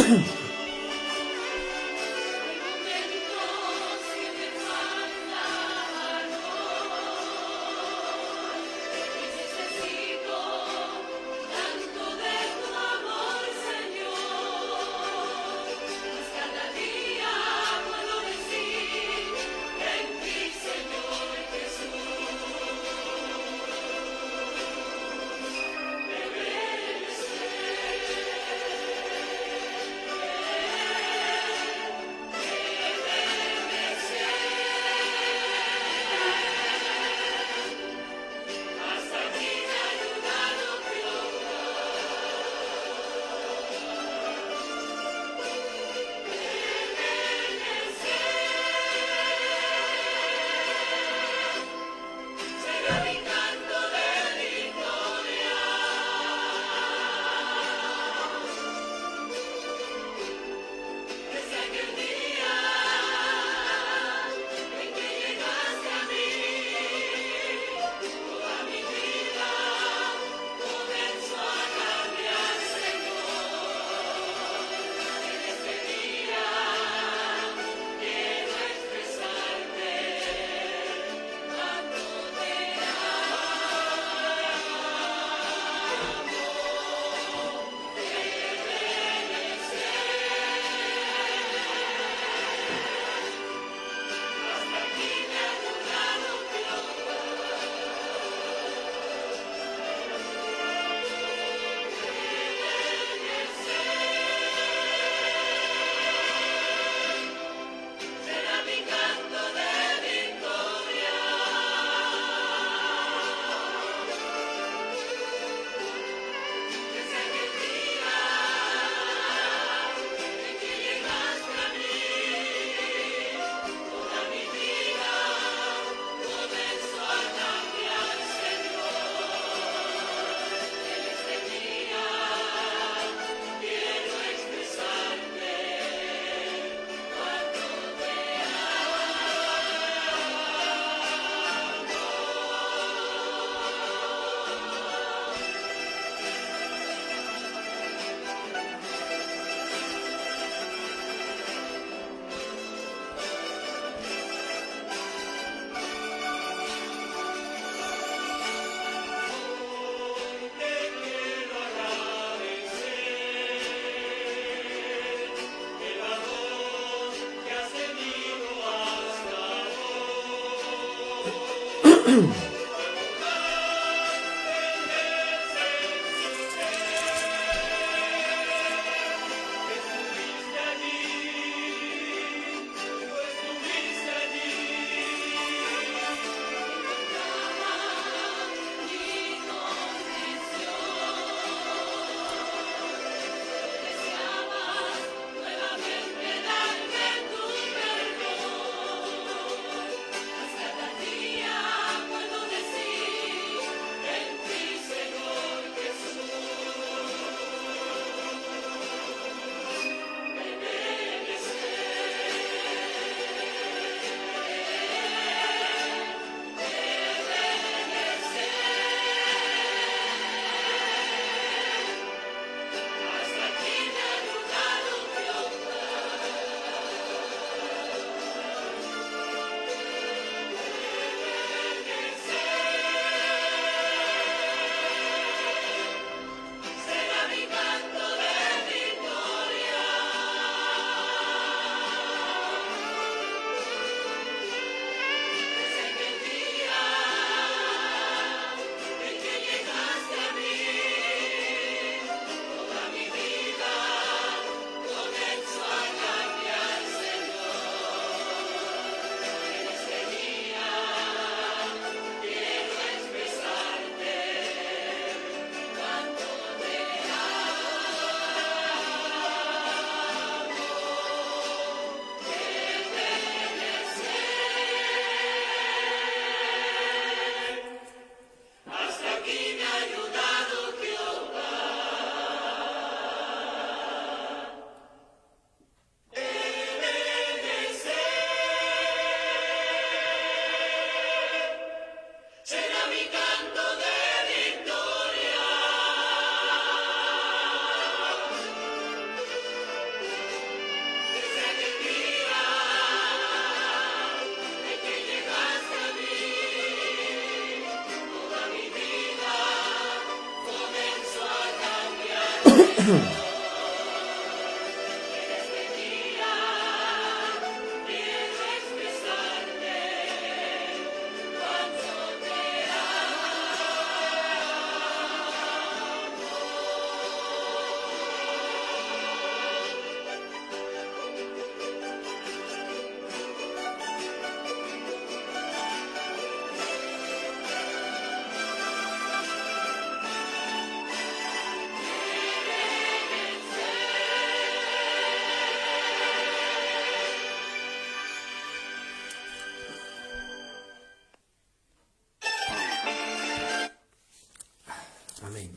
Cuando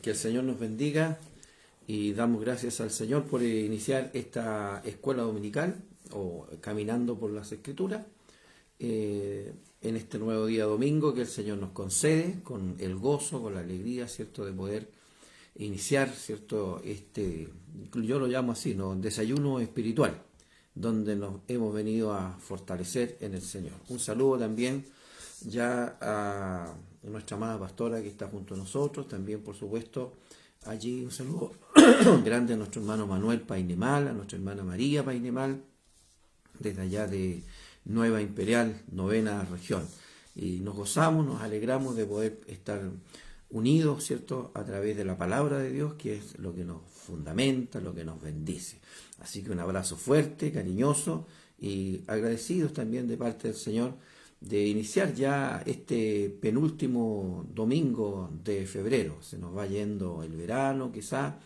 Que el Señor nos bendiga y damos gracias al Señor por iniciar esta escuela dominical o caminando por las Escrituras en este nuevo día domingo que el Señor nos concede con el gozo, con la alegría, ¿cierto?, de poder iniciar, ¿cierto?, yo lo llamo así, ¿no?, desayuno espiritual, donde nos hemos venido a fortalecer en el Señor. Un saludo también ya a nuestra amada pastora que está junto a nosotros, también por supuesto allí un saludo grande a nuestro hermano Manuel Painemal, a nuestra hermana María Painemal, desde allá de Nueva Imperial, 9ª región. Y nos gozamos, nos alegramos de poder estar unidos, ¿cierto?, a través de la palabra de Dios, que es lo que nos fundamenta, lo que nos bendice. Así que un abrazo fuerte, cariñoso y agradecidos también de parte del Señor de iniciar ya este penúltimo domingo de febrero. Se nos va yendo el verano, quizá,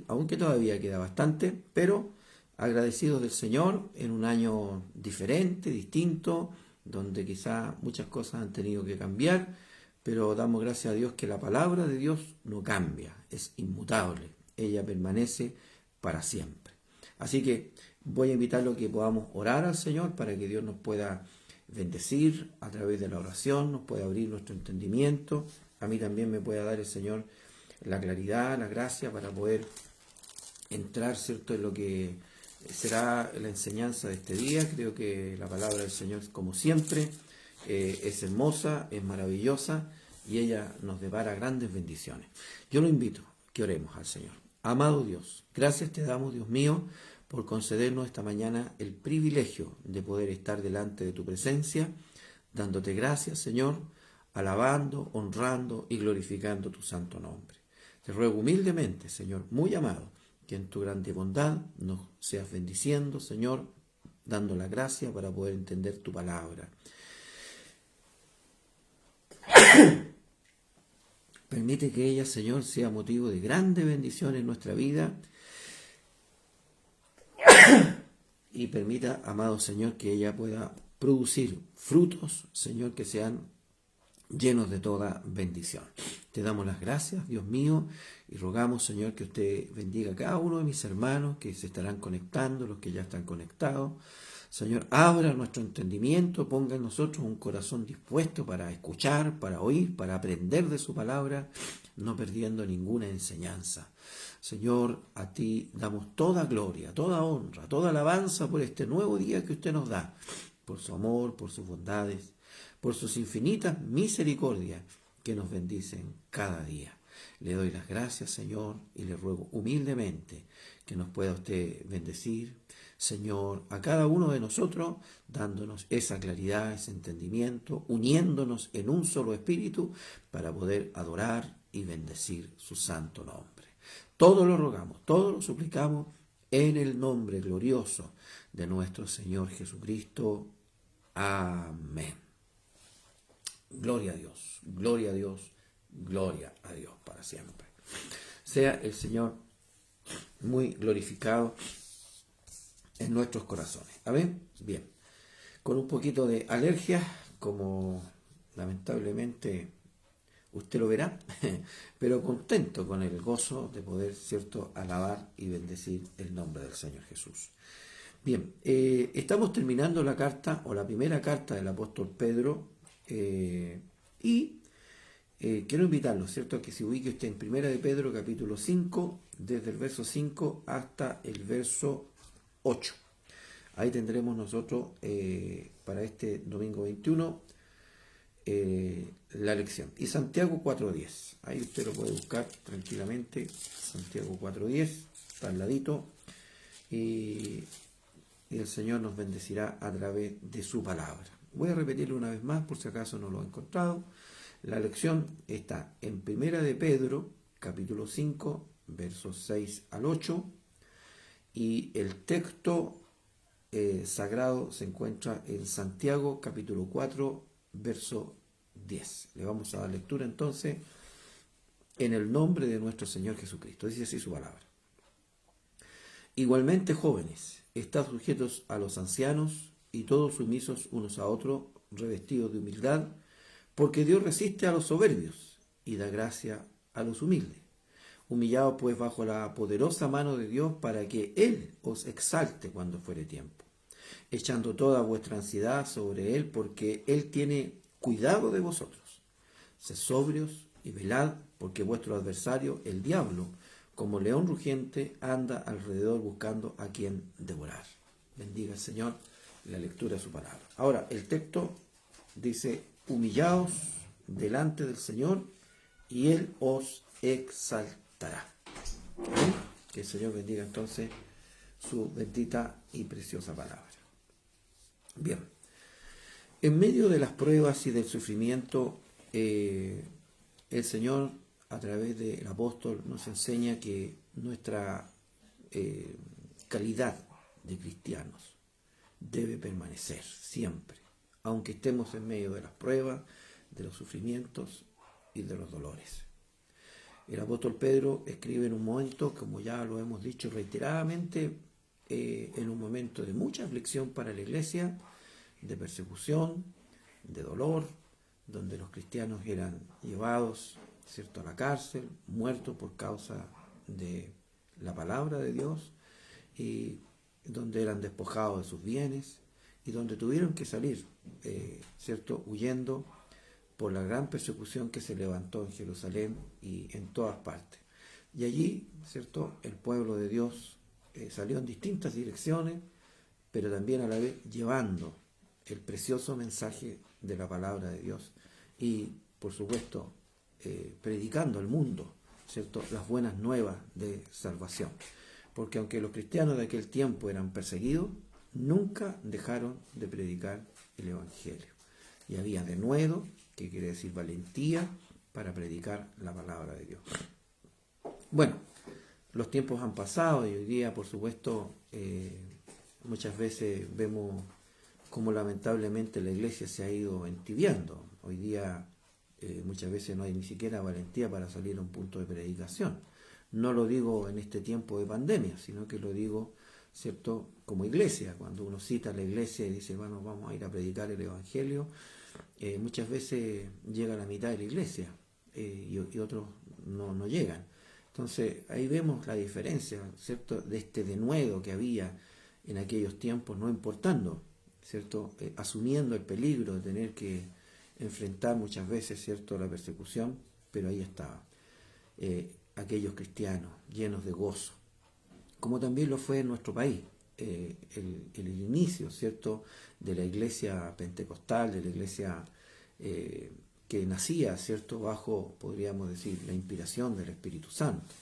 aunque todavía queda bastante, pero agradecidos del Señor en un año diferente, distinto, donde quizá muchas cosas han tenido que cambiar, pero damos gracias a Dios que la palabra de Dios no cambia, es inmutable, ella permanece para siempre. Así que voy a invitarlo a que podamos orar al Señor para que Dios nos pueda bendecir a través de la oración, nos pueda abrir nuestro entendimiento. A mí también me pueda dar el Señor la claridad, la gracia para poder entrar, ¿cierto?, en lo que será la enseñanza de este día. Creo que la palabra del Señor, como siempre, es hermosa, es maravillosa y ella nos depara grandes bendiciones. Yo lo invito que oremos al Señor. Amado Dios, gracias te damos, Dios mío, por concedernos esta mañana el privilegio de poder estar delante de tu presencia, dándote gracias, Señor, alabando, honrando y glorificando tu santo nombre. Te ruego humildemente, Señor, muy amado, que en tu grande bondad nos seas bendiciendo, Señor, dando la gracia para poder entender tu palabra. Permite que ella, Señor, sea motivo de grande bendición en nuestra vida y permita, amado Señor, que ella pueda producir frutos, Señor, que sean llenos de toda bendición. Te damos las gracias, Dios mío, y rogamos, Señor, que usted bendiga a cada uno de mis hermanos que se estarán conectando, los que ya están conectados. Señor, abra nuestro entendimiento, ponga en nosotros un corazón dispuesto para escuchar, para oír, para aprender de su palabra, no perdiendo ninguna enseñanza. Señor, a ti damos toda gloria, toda honra, toda alabanza por este nuevo día que usted nos da, por su amor, por sus bondades, por sus infinitas misericordias que nos bendicen cada día. Le doy las gracias, Señor, y le ruego humildemente que nos pueda usted bendecir, Señor, a cada uno de nosotros, dándonos esa claridad, ese entendimiento, uniéndonos en un solo espíritu para poder adorar y bendecir su santo nombre. Todo lo rogamos, todo lo suplicamos en el nombre glorioso de nuestro Señor Jesucristo. Amén. Gloria a Dios, gloria a Dios, gloria a Dios para siempre. Sea el Señor muy glorificado en nuestros corazones. Amén. Bien. Con un poquito de alergia, como lamentablemente usted lo verá, pero contento con el gozo de poder, ¿cierto?, alabar y bendecir el nombre del Señor Jesús. Bien, estamos terminando la carta, o la primera carta del apóstol Pedro, y quiero invitarlo, ¿cierto?, a que se ubique usted en Primera de Pedro, capítulo 5, desde el verso 5 hasta el verso 8. Ahí tendremos nosotros, para este domingo 21, la lección. Y Santiago 4.10. Ahí usted lo puede buscar tranquilamente. Santiago 4.10, está al ladito. Y el Señor nos bendecirá a través de su palabra. Voy a repetirlo una vez más por si acaso no lo he encontrado. La lección está en Primera de Pedro, capítulo 5, versos 6 al 8, y el texto sagrado se encuentra en Santiago, capítulo 4, verso 10. Le vamos a dar lectura entonces en el nombre de nuestro Señor Jesucristo. Dice así su palabra. Igualmente, jóvenes, estad sujetos a los ancianos y todos sumisos unos a otros, revestidos de humildad, porque Dios resiste a los soberbios y da gracia a los humildes. Humillaos pues bajo la poderosa mano de Dios para que Él os exalte cuando fuere tiempo, echando toda vuestra ansiedad sobre Él, porque Él tiene cuidado de vosotros. Sed sobrios y velad, porque vuestro adversario, el diablo, como león rugiente, anda alrededor buscando a quien devorar. Bendiga el Señor la lectura de su palabra. Ahora, el texto dice: humillaos delante del Señor y Él os exaltará. ¿Amén? Que el Señor bendiga entonces su bendita y preciosa palabra. Bien, en medio de las pruebas y del sufrimiento, el Señor, a través del apóstol, nos enseña que nuestra calidad de cristianos debe permanecer siempre, aunque estemos en medio de las pruebas, de los sufrimientos y de los dolores. El apóstol Pedro escribe en un momento, como ya lo hemos dicho reiteradamente, en un momento de mucha aflicción para la iglesia, de persecución, de dolor, donde los cristianos eran llevados, ¿cierto?, a la cárcel, muertos por causa de la palabra de Dios, y donde eran despojados de sus bienes, y donde tuvieron que salir, ¿cierto?, huyendo por la gran persecución que se levantó en Jerusalén y en todas partes. Y allí, ¿cierto?, el pueblo de Dios salió en distintas direcciones, pero también a la vez llevando el precioso mensaje de la palabra de Dios y, por supuesto, predicando al mundo, ¿cierto?, las buenas nuevas de salvación. Porque aunque los cristianos de aquel tiempo eran perseguidos, nunca dejaron de predicar el Evangelio. Y había denuedo, que quiere decir valentía, para predicar la palabra de Dios. Bueno, los tiempos han pasado y hoy día, por supuesto, muchas veces vemos cómo lamentablemente la iglesia se ha ido entibiando. Hoy día muchas veces no hay ni siquiera valentía para salir a un punto de predicación. No lo digo en este tiempo de pandemia, sino que lo digo, ¿cierto?, como iglesia. Cuando uno cita a la iglesia y dice, bueno, vamos a ir a predicar el Evangelio, muchas veces llega a la mitad de la iglesia y otros no llegan. Entonces ahí vemos la diferencia, ¿cierto?, de este denuedo que había en aquellos tiempos, no importando, ¿cierto?, asumiendo el peligro de tener que enfrentar muchas veces, ¿cierto?, la persecución, pero ahí estaba. Aquellos cristianos llenos de gozo, como también lo fue en nuestro país. El inicio, ¿cierto?, de la iglesia pentecostal, de la iglesia que nacía, ¿cierto?, bajo, podríamos decir, la inspiración del Espíritu Santo.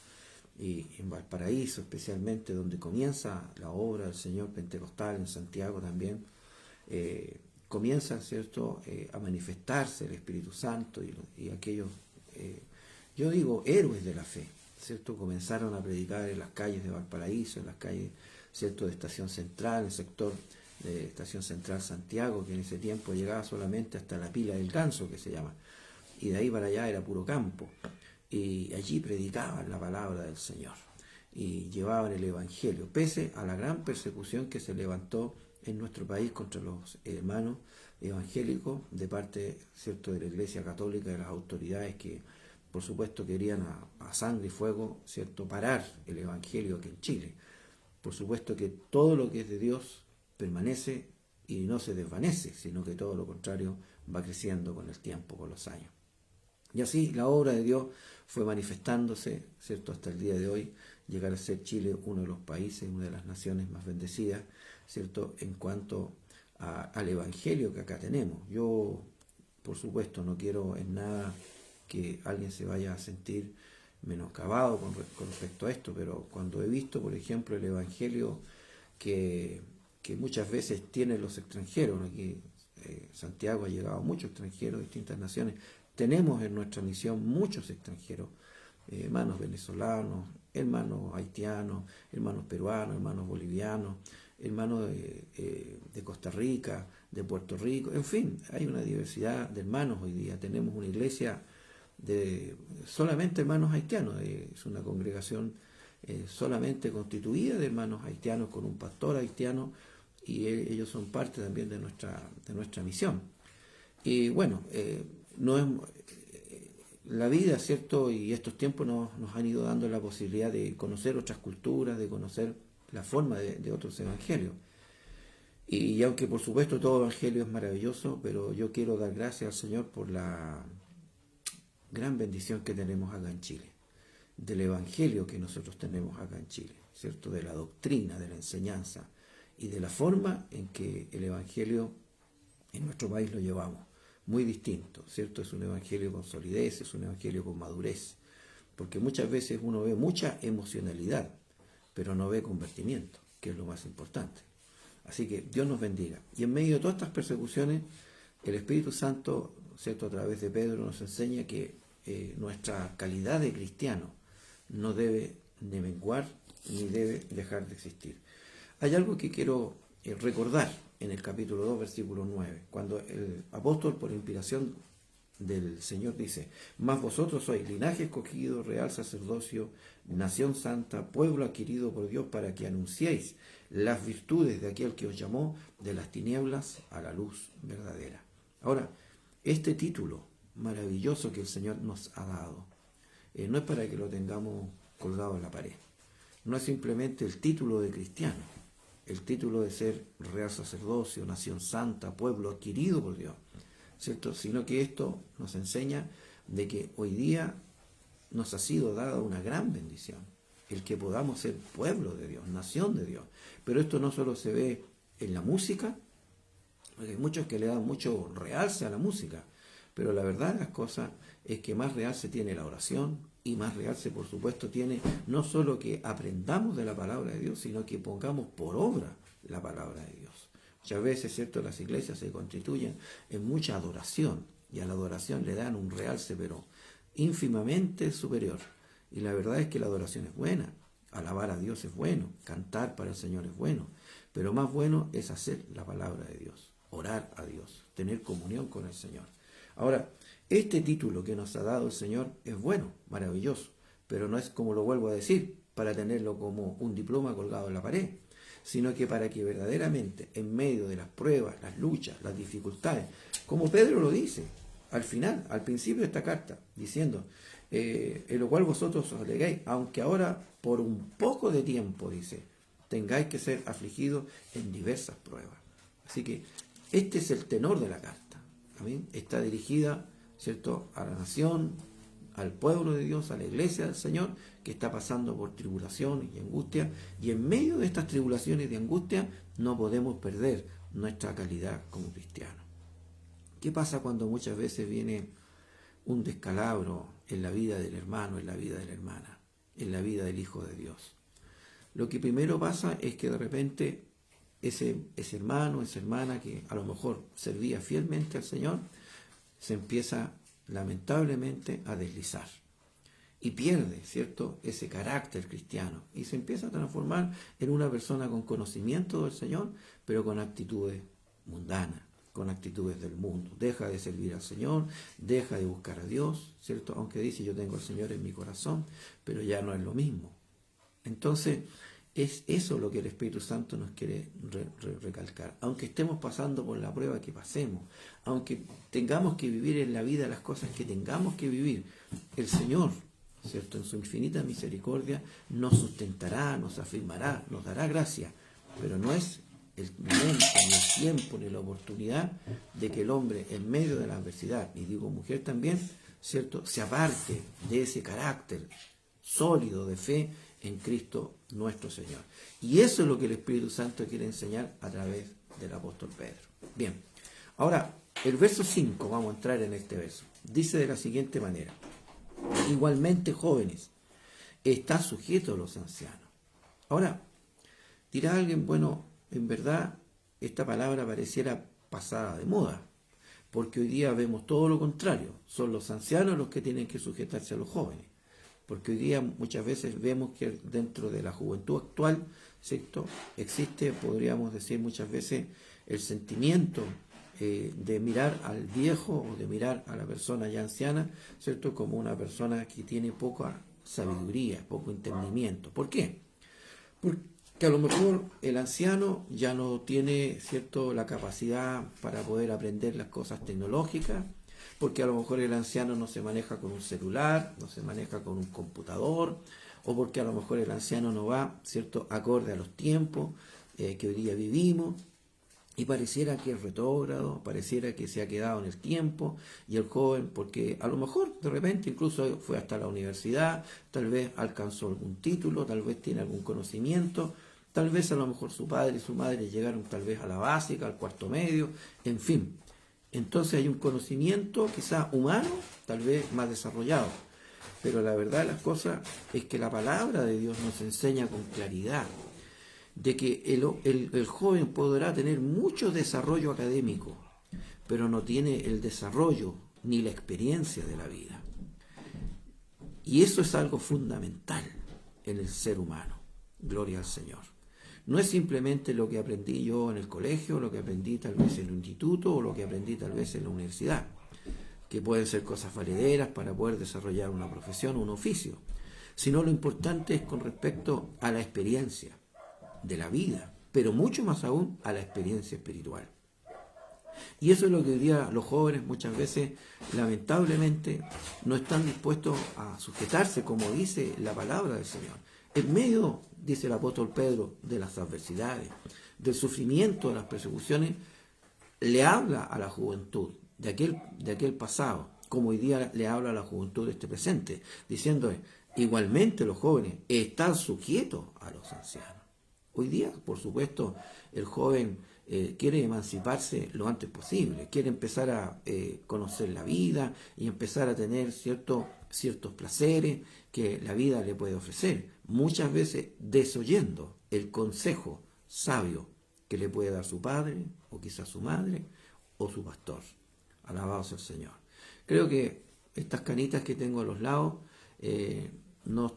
Y en Valparaíso, especialmente, donde comienza la obra del Señor pentecostal, en Santiago también, comienza, ¿cierto?, a manifestarse el Espíritu Santo y aquellos, yo digo, héroes de la fe, ¿cierto?, comenzaron a predicar en las calles de Valparaíso, en las calles, ¿cierto?, de Estación Central, el sector de Estación Central Santiago, que en ese tiempo llegaba solamente hasta la Pila del Ganso, que se llama, y de ahí para allá era puro campo, y allí predicaban la palabra del Señor, y llevaban el Evangelio, pese a la gran persecución que se levantó en nuestro país contra los hermanos evangélicos, de parte, ¿cierto?, de la Iglesia Católica, de las autoridades que, por supuesto, querían a sangre y fuego, ¿cierto?, parar el Evangelio aquí en Chile. Por supuesto que todo lo que es de Dios permanece y no se desvanece, sino que todo lo contrario va creciendo con el tiempo, con los años. Y así la obra de Dios fue manifestándose, ¿cierto?, hasta el día de hoy, llegar a ser Chile uno de los países, una de las naciones más bendecidas, ¿cierto?, en cuanto al Evangelio que acá tenemos. Yo, por supuesto, no quiero en nada que alguien se vaya a sentir menoscabado con respecto a esto, pero cuando he visto, por ejemplo, el Evangelio que muchas veces tienen los extranjeros, aquí Santiago ha llegado a muchos extranjeros de distintas naciones, tenemos en nuestra misión muchos extranjeros, hermanos venezolanos, hermanos haitianos, hermanos peruanos, hermanos bolivianos, hermanos de Costa Rica, de Puerto Rico, en fin, hay una diversidad de hermanos hoy día. Tenemos una iglesia de solamente hermanos haitianos, es una congregación solamente constituida de hermanos haitianos con un pastor haitiano, y ellos son parte también de nuestra misión. Y bueno, no es, la vida, ¿cierto? Y estos tiempos nos han ido dando la posibilidad de conocer otras culturas, de conocer la forma de otros evangelios. Y aunque por supuesto todo evangelio es maravilloso, pero yo quiero dar gracias al Señor por la gran bendición que tenemos acá en Chile, del evangelio que nosotros tenemos acá en Chile, ¿cierto? De la doctrina, de la enseñanza y de la forma en que el evangelio en nuestro país lo llevamos. Muy distinto, ¿cierto? Es un evangelio con solidez, es un evangelio con madurez, porque muchas veces uno ve mucha emocionalidad, pero no ve convertimiento, que es lo más importante. Así que Dios nos bendiga. Y en medio de todas estas persecuciones, el Espíritu Santo, ¿cierto?, a través de Pedro nos enseña que nuestra calidad de cristiano no debe de menguar ni debe dejar de existir. Hay algo que quiero recordar en el capítulo 2, versículo 9, cuando el apóstol, por inspiración del Señor, dice: mas vosotros sois linaje escogido, real sacerdocio, nación santa, pueblo adquirido por Dios, para que anunciéis las virtudes de aquel que os llamó de las tinieblas a la luz verdadera. Ahora, este título maravilloso que el Señor nos ha dado, no es para que lo tengamos colgado en la pared, no es simplemente el título de cristiano, el título de ser real sacerdocio, nación santa, pueblo adquirido por Dios, ¿cierto? Sino que esto nos enseña de que hoy día nos ha sido dada una gran bendición, el que podamos ser pueblo de Dios, nación de Dios. Pero esto no solo se ve en la música, porque hay muchos que le dan mucho realce a la música, pero la verdad de las cosas es que más realce tiene la oración, y más realce, por supuesto, tiene no solo que aprendamos de la palabra de Dios, sino que pongamos por obra la palabra de Dios. Muchas veces, ¿cierto?, las iglesias se constituyen en mucha adoración, y a la adoración le dan un realce, pero ínfimamente superior. Y la verdad es que la adoración es buena, alabar a Dios es bueno, cantar para el Señor es bueno, pero más bueno es hacer la palabra de Dios, orar a Dios, tener comunión con el Señor. Ahora, este título que nos ha dado el Señor es bueno, maravilloso, pero no es, como lo vuelvo a decir, para tenerlo como un diploma colgado en la pared, sino que para que verdaderamente, en medio de las pruebas, las luchas, las dificultades, como Pedro lo dice al final, al principio de esta carta, diciendo, en lo cual vosotros os alegáis, aunque ahora por un poco de tiempo, dice, tengáis que ser afligidos en diversas pruebas. Así que este es el tenor de la carta. ¿Amén? Está dirigida, ¿cierto?, a la nación, al pueblo de Dios, a la iglesia del Señor, que está pasando por tribulación y angustia, y en medio de estas tribulaciones y angustia no podemos perder nuestra calidad como cristianos. ¿Qué pasa cuando muchas veces viene un descalabro en la vida del hermano, en la vida de la hermana, en la vida del Hijo de Dios? Lo que primero pasa es que de repente ese hermano, esa hermana que a lo mejor servía fielmente al Señor, se empieza lamentablemente a deslizar y pierde, ¿cierto?, ese carácter cristiano y se empieza a transformar en una persona con conocimiento del Señor, pero con actitudes mundanas, con actitudes del mundo. Deja de servir al Señor, deja de buscar a Dios, ¿cierto?, aunque dice yo tengo al Señor en mi corazón, pero ya no es lo mismo. Entonces, es eso lo que el Espíritu Santo nos quiere recalcar. Aunque estemos pasando por la prueba que pasemos, aunque tengamos que vivir en la vida las cosas que tengamos que vivir, el Señor, ¿cierto?, en su infinita misericordia, nos sustentará, nos afirmará, nos dará gracia, pero no es el momento, ni el tiempo, ni la oportunidad de que el hombre, en medio de la adversidad, y digo mujer también, ¿cierto?, se aparte de ese carácter sólido de fe en Cristo nuestro Señor. Y eso es lo que el Espíritu Santo quiere enseñar a través del apóstol Pedro. Bien, ahora el verso 5, vamos a entrar en este verso. Dice de la siguiente manera: igualmente, jóvenes, está sujeto a los ancianos. Ahora, dirá alguien, bueno, en verdad esta palabra pareciera pasada de moda, porque hoy día vemos todo lo contrario, son los ancianos los que tienen que sujetarse a los jóvenes. Porque hoy día muchas veces vemos que dentro de la juventud actual, ¿cierto?, existe, podríamos decir muchas veces, el sentimiento de mirar al viejo o de mirar a la persona ya anciana, ¿cierto?, como una persona que tiene poca sabiduría, poco entendimiento. ¿Por qué? Porque a lo mejor el anciano ya no tiene, ¿cierto?, la capacidad para poder aprender las cosas tecnológicas, porque a lo mejor el anciano no se maneja con un celular, no se maneja con un computador, o porque a lo mejor el anciano no va, ¿cierto?, acorde a los tiempos que hoy día vivimos. Y pareciera que es retrógrado, pareciera que se ha quedado en el tiempo, y el joven, porque a lo mejor de repente incluso fue hasta la universidad, tal vez alcanzó algún título, tal vez tiene algún conocimiento, tal vez a lo mejor su padre y su madre llegaron tal vez a la básica, al cuarto medio, en fin. Entonces hay un conocimiento quizás humano, tal vez más desarrollado, pero la verdad de las cosas es que la palabra de Dios nos enseña con claridad de que el joven podrá tener mucho desarrollo académico, pero no tiene el desarrollo ni la experiencia de la vida. Y eso es algo fundamental en el ser humano. Gloria al Señor. No es simplemente lo que aprendí yo en el colegio, lo que aprendí tal vez en el instituto o lo que aprendí tal vez en la universidad, que pueden ser cosas valederas para poder desarrollar una profesión o un oficio, sino lo importante es con respecto a la experiencia de la vida, pero mucho más aún a la experiencia espiritual. Y eso es lo que hoy día los jóvenes muchas veces, lamentablemente, no están dispuestos a sujetarse, como dice la palabra del Señor. En medio, dice el apóstol Pedro, de las adversidades, del sufrimiento, de las persecuciones, le habla a la juventud de aquel pasado, como hoy día le habla a la juventud de este presente, diciendo igualmente los jóvenes están sujetos a los ancianos. Hoy día, por supuesto, el joven quiere emanciparse lo antes posible, quiere empezar a conocer la vida y empezar a tener ciertos placeres que la vida le puede ofrecer, muchas veces desoyendo el consejo sabio que le puede dar su padre, o quizás su madre, o su pastor. Alabado sea el Señor. Creo que estas canitas que tengo a los lados no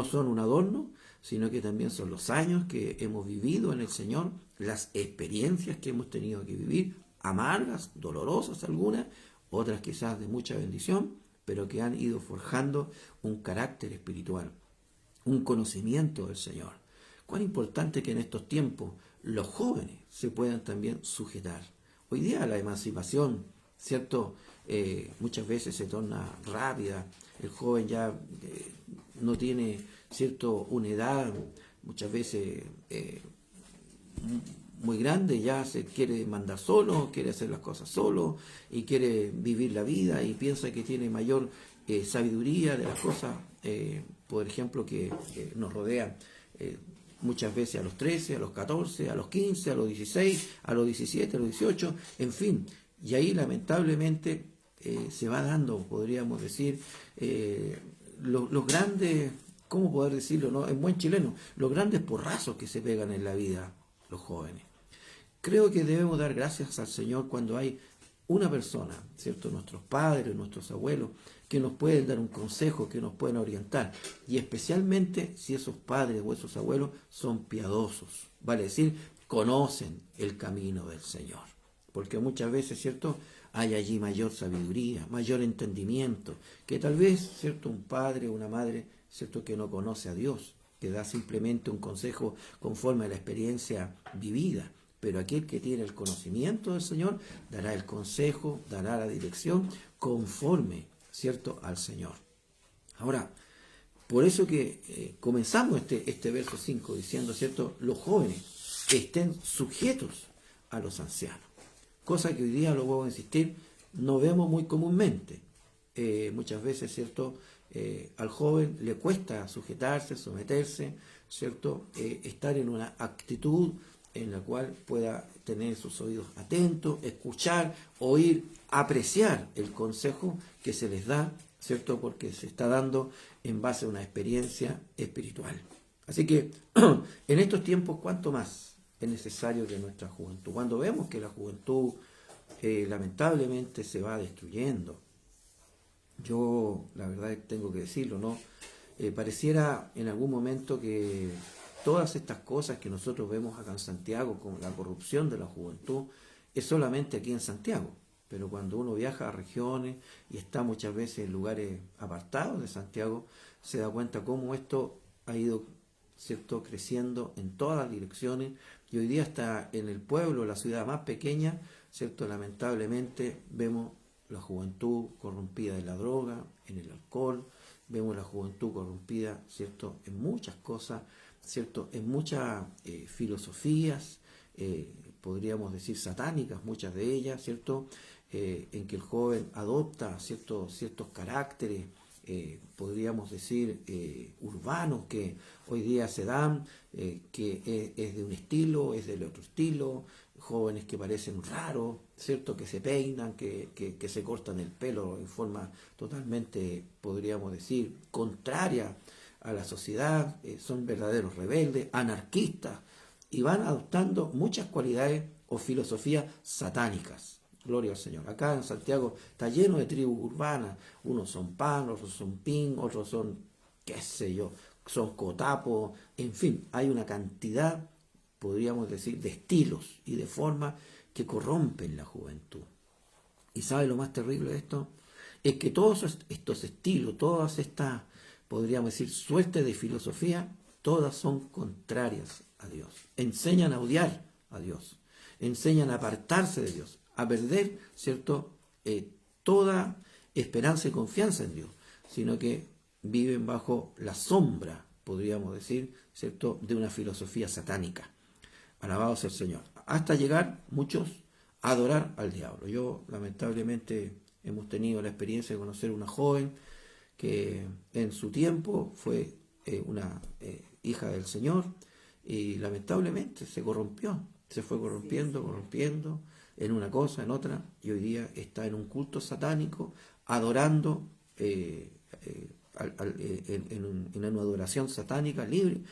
son un adorno, sino que también son los años que hemos vivido en el Señor, las experiencias que hemos tenido que vivir, amargas, dolorosas algunas, otras quizás de mucha bendición, pero que han ido forjando un carácter espiritual, un conocimiento del Señor. Cuán importante que en estos tiempos los jóvenes se puedan también sujetar. Hoy día la emancipación, ¿cierto? Muchas veces se torna rápida, el joven ya no tiene, ¿cierto?, una edad, muchas veces muy grande, ya se quiere mandar solo, quiere hacer las cosas solo y quiere vivir la vida y piensa que tiene mayor sabiduría de las cosas, por ejemplo, que nos rodean. Muchas veces a los 13, a los 14, a los 15, a los 16, a los 17, a los 18, en fin. Y ahí lamentablemente se va dando, podríamos decir, los grandes, ¿cómo poder decirlo, no? En buen chileno, los grandes porrazos que se pegan en la vida los jóvenes. Creo que debemos dar gracias al Señor cuando hay una persona, ¿cierto? Nuestros padres, nuestros abuelos, que nos pueden dar un consejo, que nos pueden orientar, y especialmente si esos padres o esos abuelos son piadosos, vale decir, conocen el camino del Señor, porque muchas veces, ¿cierto?, hay allí mayor sabiduría, mayor entendimiento, que tal vez, ¿cierto?, un padre o una madre, ¿cierto?, que no conoce a Dios, que da simplemente un consejo conforme a la experiencia vivida, pero aquel que tiene el conocimiento del Señor dará el consejo, dará la dirección conforme, ¿cierto?, al Señor. Ahora, por eso que comenzamos este verso 5 diciendo, ¿cierto?, los jóvenes estén sujetos a los ancianos, cosa que hoy día, lo voy a insistir, no vemos muy comúnmente. Muchas veces, ¿cierto?, al joven le cuesta sujetarse, someterse, ¿cierto?, estar en una actitud en la cual pueda tener sus oídos atentos, escuchar, oír, apreciar el consejo que se les da, ¿cierto?, porque se está dando en base a una experiencia espiritual. Así que en estos tiempos, ¿cuánto más es necesario que nuestra juventud? Cuando vemos que la juventud lamentablemente se va destruyendo, yo la verdad tengo que decirlo, ¿no? Pareciera en algún momento que todas estas cosas que nosotros vemos acá en Santiago, como la corrupción de la juventud, es solamente aquí en Santiago. Pero cuando uno viaja a regiones y está muchas veces en lugares apartados de Santiago, se da cuenta cómo esto ha ido ¿cierto?, creciendo en todas las direcciones, y hoy día está en el pueblo, la ciudad más pequeña, ¿cierto?, lamentablemente vemos la juventud corrompida en la droga, en el alcohol, vemos la juventud corrompida, ¿cierto?, en muchas cosas, ¿cierto?, en muchas filosofías, podríamos decir satánicas, muchas de ellas, ¿cierto?, en que el joven adopta ciertos caracteres, podríamos decir, urbanos que hoy día se dan, que es de un estilo, es del otro estilo, jóvenes que parecen raros, ¿cierto?, que se peinan, que se cortan el pelo en forma totalmente, podríamos decir, contraria a la sociedad, son verdaderos rebeldes, anarquistas, y van adoptando muchas cualidades o filosofías satánicas. Gloria al Señor. Acá en Santiago está lleno de tribus urbanas. Unos son pan, otros son pin, otros son, qué sé yo, son cotapo. En fin, hay una cantidad, podríamos decir, de estilos y de formas que corrompen la juventud. ¿Y sabe lo más terrible de esto? Es que todos estos estilos, todas estas, podríamos decir, suerte de filosofía, todas son contrarias a Dios. Enseñan a odiar a Dios. Enseñan a apartarse de Dios, a perder, ¿cierto?, toda esperanza y confianza en Dios, sino que viven bajo la sombra, podríamos decir, ¿cierto?, de una filosofía satánica. Alabado sea el Señor. Hasta llegar muchos a adorar al diablo. Yo, lamentablemente, hemos tenido la experiencia de conocer una joven que en su tiempo fue una hija del Señor y lamentablemente se corrompió. Se fue corrompiendo en una cosa, en otra, y hoy día está en un culto satánico, adorando en una adoración satánica libre,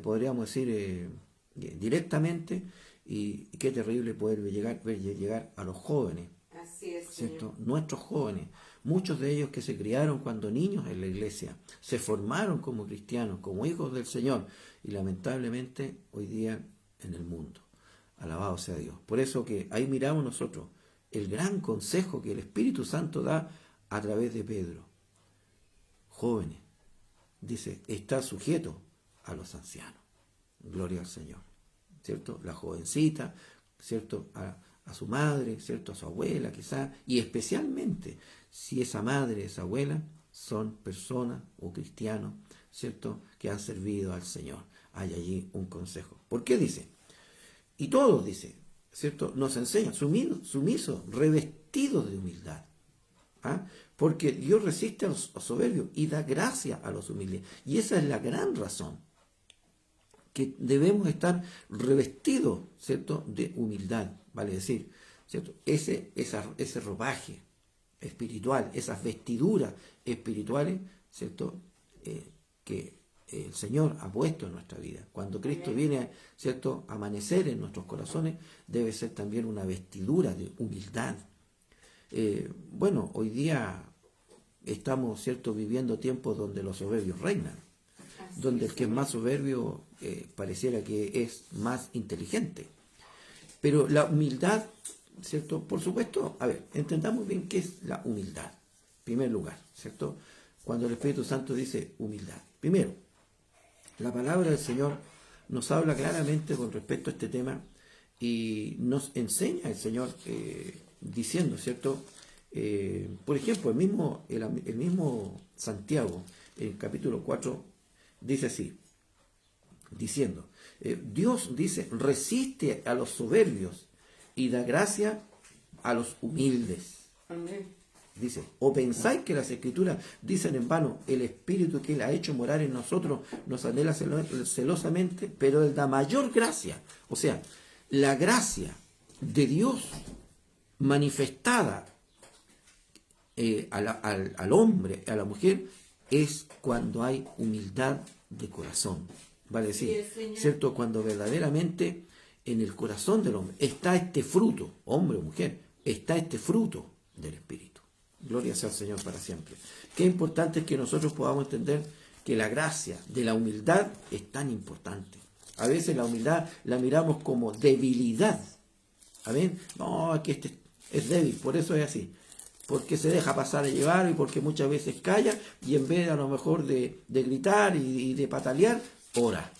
podríamos decir directamente, y qué terrible poder ver llegar a los jóvenes. Así es, ¿Cierto? Nuestros jóvenes, muchos de ellos que se criaron cuando niños en la iglesia, se formaron como cristianos, como hijos del Señor, y lamentablemente hoy día en el mundo. Alabado sea Dios. Por eso que ahí miramos nosotros el gran consejo que el Espíritu Santo da a través de Pedro. Jóvenes, dice, está sujeto a los ancianos. Gloria al Señor. ¿Cierto? La jovencita, ¿cierto?, a su madre, ¿cierto?, a su abuela quizás, y especialmente si esa madre, esa abuela, son personas o cristianos, ¿cierto?, que han servido al Señor. Hay allí un consejo. ¿Por qué dice? Y todos, dice, ¿cierto?, nos enseñan, sumisos, revestidos de humildad. ¿Ah? Porque Dios resiste a los soberbios y da gracia a los humildes. Y esa es la gran razón, que debemos estar revestidos, ¿cierto?, de humildad, vale decir, ¿cierto?, ese ropaje espiritual, esas vestiduras espirituales, ¿cierto?, que el Señor ha puesto en nuestra vida. Cuando Cristo viene, ¿cierto?, a amanecer en nuestros corazones, debe ser también una vestidura de humildad. Bueno, hoy día estamos, ¿cierto?, viviendo tiempos donde los soberbios reinan, donde el que es más soberbio pareciera que es más inteligente. Pero la humildad, ¿cierto?, por supuesto, a ver, entendamos bien qué es la humildad. En primer lugar, ¿cierto?, cuando el Espíritu Santo dice humildad. Primero, la palabra del Señor nos habla claramente con respecto a este tema y nos enseña el Señor diciendo, ¿cierto?, por ejemplo, el mismo Santiago, en el capítulo 4, dice así, diciendo, Dios dice, resiste a los soberbios y da gracia a los humildes. Amén. Dice, o pensáis que las Escrituras dicen en vano, el Espíritu que Él ha hecho morar en nosotros nos anhela celosamente, pero Él da mayor gracia. O sea, la gracia de Dios manifestada al hombre, a la mujer, es cuando hay humildad de corazón. Vale decir, ¿cierto? Cuando verdaderamente en el corazón del hombre está este fruto, hombre o mujer, está este fruto del Espíritu. Gloria sea al Señor para siempre. Qué importante es que nosotros podamos entender que la gracia de la humildad es tan importante. A veces la humildad la miramos como debilidad. ¿Amén? No, aquí este es débil, por eso es así. Porque se deja pasar a llevar y porque muchas veces calla y en vez a lo mejor de gritar y de patalear, ora.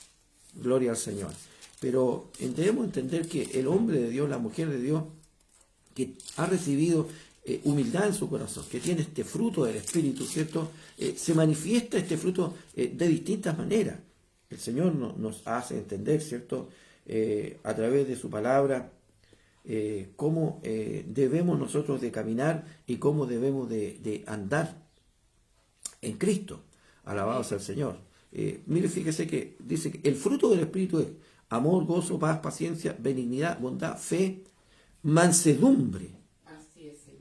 Gloria al Señor. Pero debemos entender que el hombre de Dios, la mujer de Dios, que ha recibido humildad en su corazón, que tiene este fruto del Espíritu, ¿cierto? Se manifiesta este fruto de distintas maneras. El Señor nos hace entender, ¿cierto? A través de su palabra, cómo debemos nosotros de caminar y cómo debemos de andar en Cristo. Alabado sea el Señor. Mire, fíjese que dice que el fruto del Espíritu es amor, gozo, paz, paciencia, benignidad, bondad, fe, mansedumbre,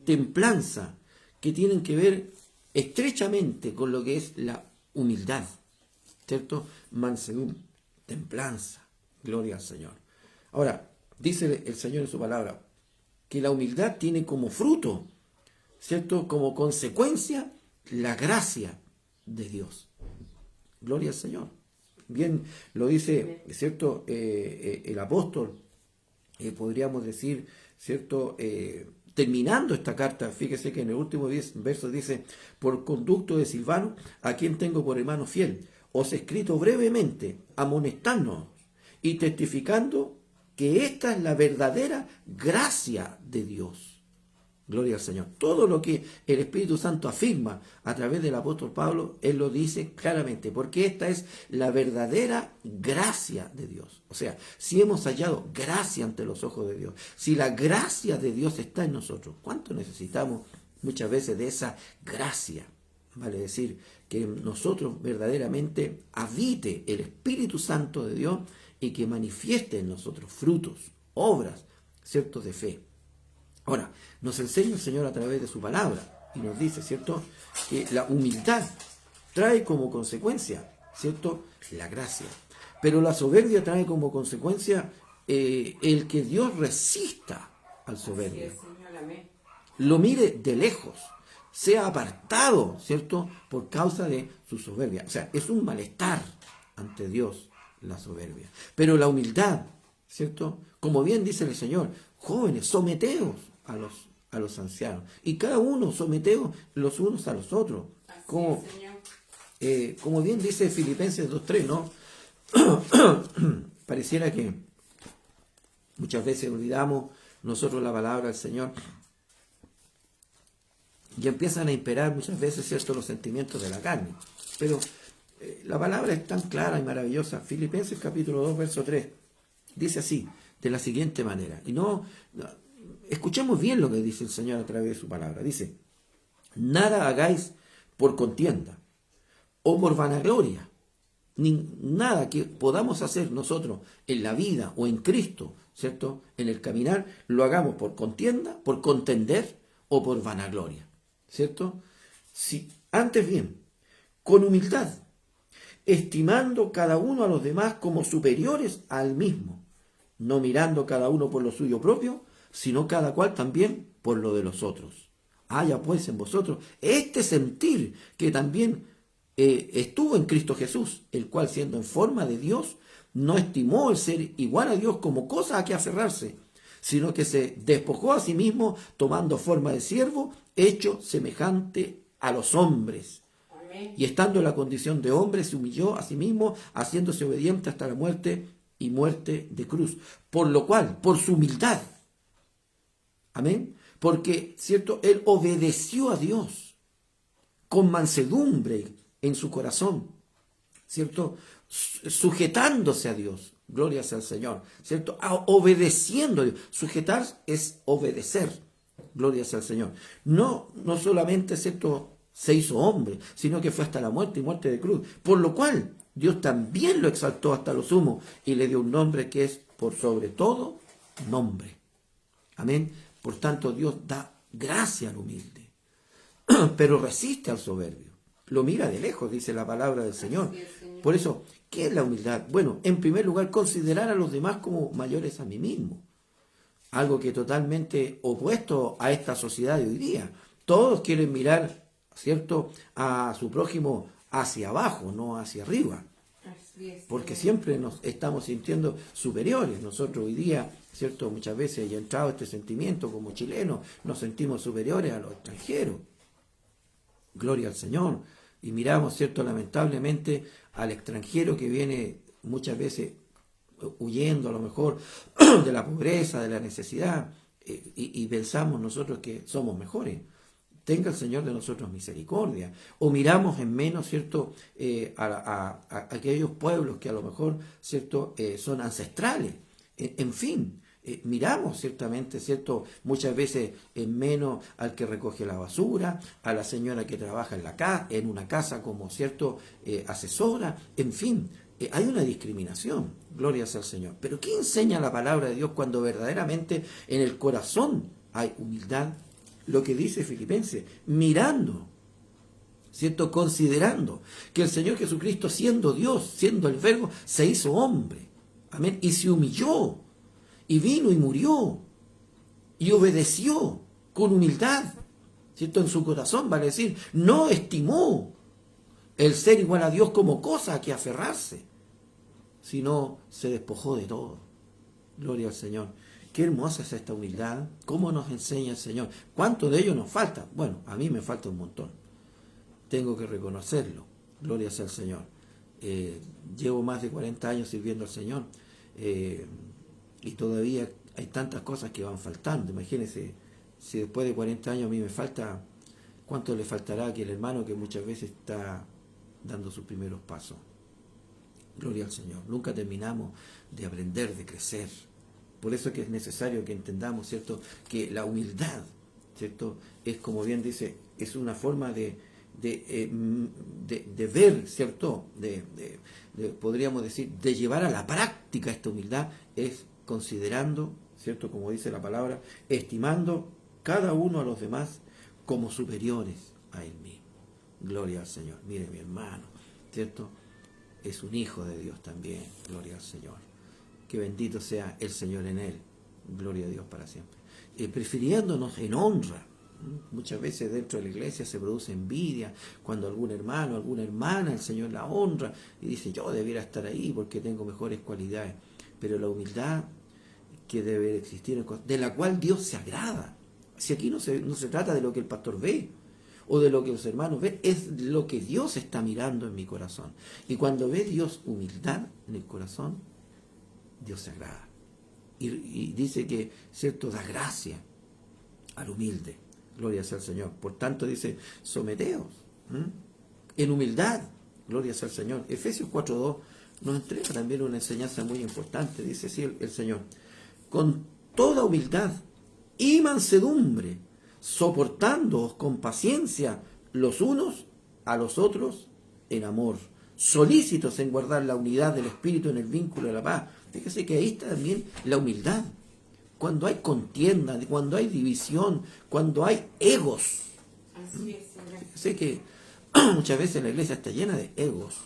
templanza, que tienen que ver estrechamente con lo que es la humildad, ¿cierto? Mansedumbre, templanza, gloria al Señor. Ahora, dice el Señor en su palabra, que la humildad tiene como fruto, ¿cierto? Como consecuencia, la gracia de Dios. Gloria al Señor. Bien, lo dice, ¿cierto? El apóstol, podríamos decir, ¿cierto? Terminando esta carta, fíjese que en el último verso dice, por conducto de Silvano, a quien tengo por hermano fiel, os he escrito brevemente, amonestándonos y testificando que esta es la verdadera gracia de Dios. Gloria al Señor. Todo lo que el Espíritu Santo afirma a través del apóstol Pablo, él lo dice claramente, porque esta es la verdadera gracia de Dios. O sea, si hemos hallado gracia ante los ojos de Dios, si la gracia de Dios está en nosotros, ¿cuánto necesitamos muchas veces de esa gracia? Vale decir, que en nosotros verdaderamente habite el Espíritu Santo de Dios y que manifieste en nosotros frutos, obras, ¿cierto?, de fe. Ahora, nos enseña el Señor a través de su palabra y nos dice, ¿cierto?, que la humildad trae como consecuencia, ¿cierto?, la gracia. Pero la soberbia trae como consecuencia el que Dios resista al soberbio. Lo mire de lejos, sea apartado, ¿cierto?, por causa de su soberbia. O sea, es un malestar ante Dios la soberbia. Pero la humildad, ¿cierto?, como bien dice el Señor, jóvenes, someteos a los ancianos. Y cada uno someteos los unos a los otros. Como bien dice Filipenses 2:3, ¿no? Pareciera que muchas veces olvidamos nosotros la palabra del Señor y empiezan a imperar muchas veces, ¿cierto?, los sentimientos de la carne. Pero la palabra es tan clara y maravillosa. Filipenses capítulo 2, verso 3, dice así, de la siguiente manera. Y escuchemos bien lo que dice el Señor a través de su palabra. Dice, nada hagáis por contienda o por vanagloria, ni nada que podamos hacer nosotros en la vida o en Cristo, ¿cierto?, en el caminar, lo hagamos por contienda, por contender o por vanagloria, ¿cierto? Si, antes bien, con humildad, estimando cada uno a los demás como superiores al mismo, no mirando cada uno por lo suyo propio, sino cada cual también por lo de los otros. Haya pues en vosotros este sentir que también estuvo en Cristo Jesús, el cual siendo en forma de Dios, no estimó el ser igual a Dios como cosa a que aferrarse, sino que se despojó a sí mismo, tomando forma de siervo, hecho semejante a los hombres. Amén. Y estando en la condición de hombre, se humilló a sí mismo, haciéndose obediente hasta la muerte y muerte de cruz. Por lo cual, por su humildad, amén, porque, ¿cierto?, él obedeció a Dios con mansedumbre en su corazón, ¿cierto?, sujetándose a Dios, gloria sea al Señor, ¿cierto?, obedeciendo a Dios. Sujetar es obedecer, gloria sea al Señor. No solamente, ¿cierto?, se hizo hombre, sino que fue hasta la muerte y muerte de cruz, por lo cual Dios también lo exaltó hasta lo sumo y le dio un nombre que es por sobre todo nombre. Amén. Por tanto, Dios da gracia al humilde, pero resiste al soberbio. Lo mira de lejos, dice la palabra del Señor. Por eso, ¿qué es la humildad? Bueno, en primer lugar, considerar a los demás como mayores a mí mismo. Algo que totalmente opuesto a esta sociedad de hoy día. Todos quieren mirar, ¿cierto?, a su prójimo hacia abajo, no hacia arriba. Porque siempre nos estamos sintiendo superiores. Nosotros hoy día, ¿cierto?, muchas veces ya ha entrado este sentimiento como chilenos, nos sentimos superiores a los extranjeros. Gloria al Señor. Y miramos, ¿cierto?, lamentablemente al extranjero que viene muchas veces huyendo a lo mejor de la pobreza, de la necesidad, y pensamos nosotros que somos mejores. Tenga el Señor de nosotros misericordia. O miramos en menos, ¿cierto?, a aquellos pueblos que a lo mejor, ¿cierto?, son ancestrales. En fin, miramos ciertamente, ¿cierto?, muchas veces en menos al que recoge la basura, a la señora que trabaja en una casa como, ¿cierto?, asesora, en fin. Hay una discriminación, gloria sea al Señor. Pero ¿qué enseña la palabra de Dios cuando verdaderamente en el corazón hay humildad? Lo que dice Filipenses, mirando, ¿cierto?, considerando que el Señor Jesucristo, siendo Dios, siendo el Verbo, se hizo hombre, amén, y se humilló, y vino y murió, y obedeció con humildad, ¿cierto?, en su corazón, vale decir, no estimó el ser igual a Dios como cosa a que aferrarse, sino se despojó de todo. Gloria al Señor. Qué hermosa es esta humildad. ¿Cómo nos enseña el Señor? ¿Cuánto de ello nos falta? Bueno, a mí me falta un montón. Tengo que reconocerlo. Gloria sea al Señor. Llevo más de 40 años sirviendo al Señor. Y todavía hay tantas cosas que van faltando. Imagínense, si después de 40 años a mí me falta, ¿cuánto le faltará a aquel hermano que muchas veces está dando sus primeros pasos? Gloria al Señor. Nunca terminamos de aprender, de crecer. Por eso es que es necesario que entendamos, ¿cierto?, que la humildad, ¿cierto?, es, como bien dice, es una forma de ver, ¿cierto?, podríamos decir, de llevar a la práctica esta humildad, es considerando, ¿cierto?, como dice la palabra, estimando cada uno a los demás como superiores a él mismo. Gloria al Señor. Mire, mi hermano, ¿cierto?, es un hijo de Dios también. Gloria al Señor. Que bendito sea el Señor en él. Gloria a Dios para siempre. Prefiriéndonos en honra. Muchas veces dentro de la iglesia se produce envidia cuando algún hermano, alguna hermana, el Señor la honra y dice, yo debiera estar ahí porque tengo mejores cualidades. Pero la humildad que debe existir, de la cual Dios se agrada. Si aquí no se trata de lo que el pastor ve o de lo que los hermanos ven, es lo que Dios está mirando en mi corazón. Y cuando ve Dios humildad en el corazón, Dios se agrada. Y dice que, ¿cierto?, da gracia al humilde. Gloria sea al Señor. Por tanto dice, someteos en humildad. Gloria sea al Señor. Efesios 4:2 nos entrega también una enseñanza muy importante. Dice así el Señor. Con toda humildad y mansedumbre, soportándoos con paciencia los unos a los otros en amor, solícitos en guardar la unidad del Espíritu en el vínculo de la paz. Fíjese que ahí está también la humildad. Cuando hay contienda, cuando hay división, cuando hay egos. Así es, Fíjese que muchas veces la iglesia está llena de egos,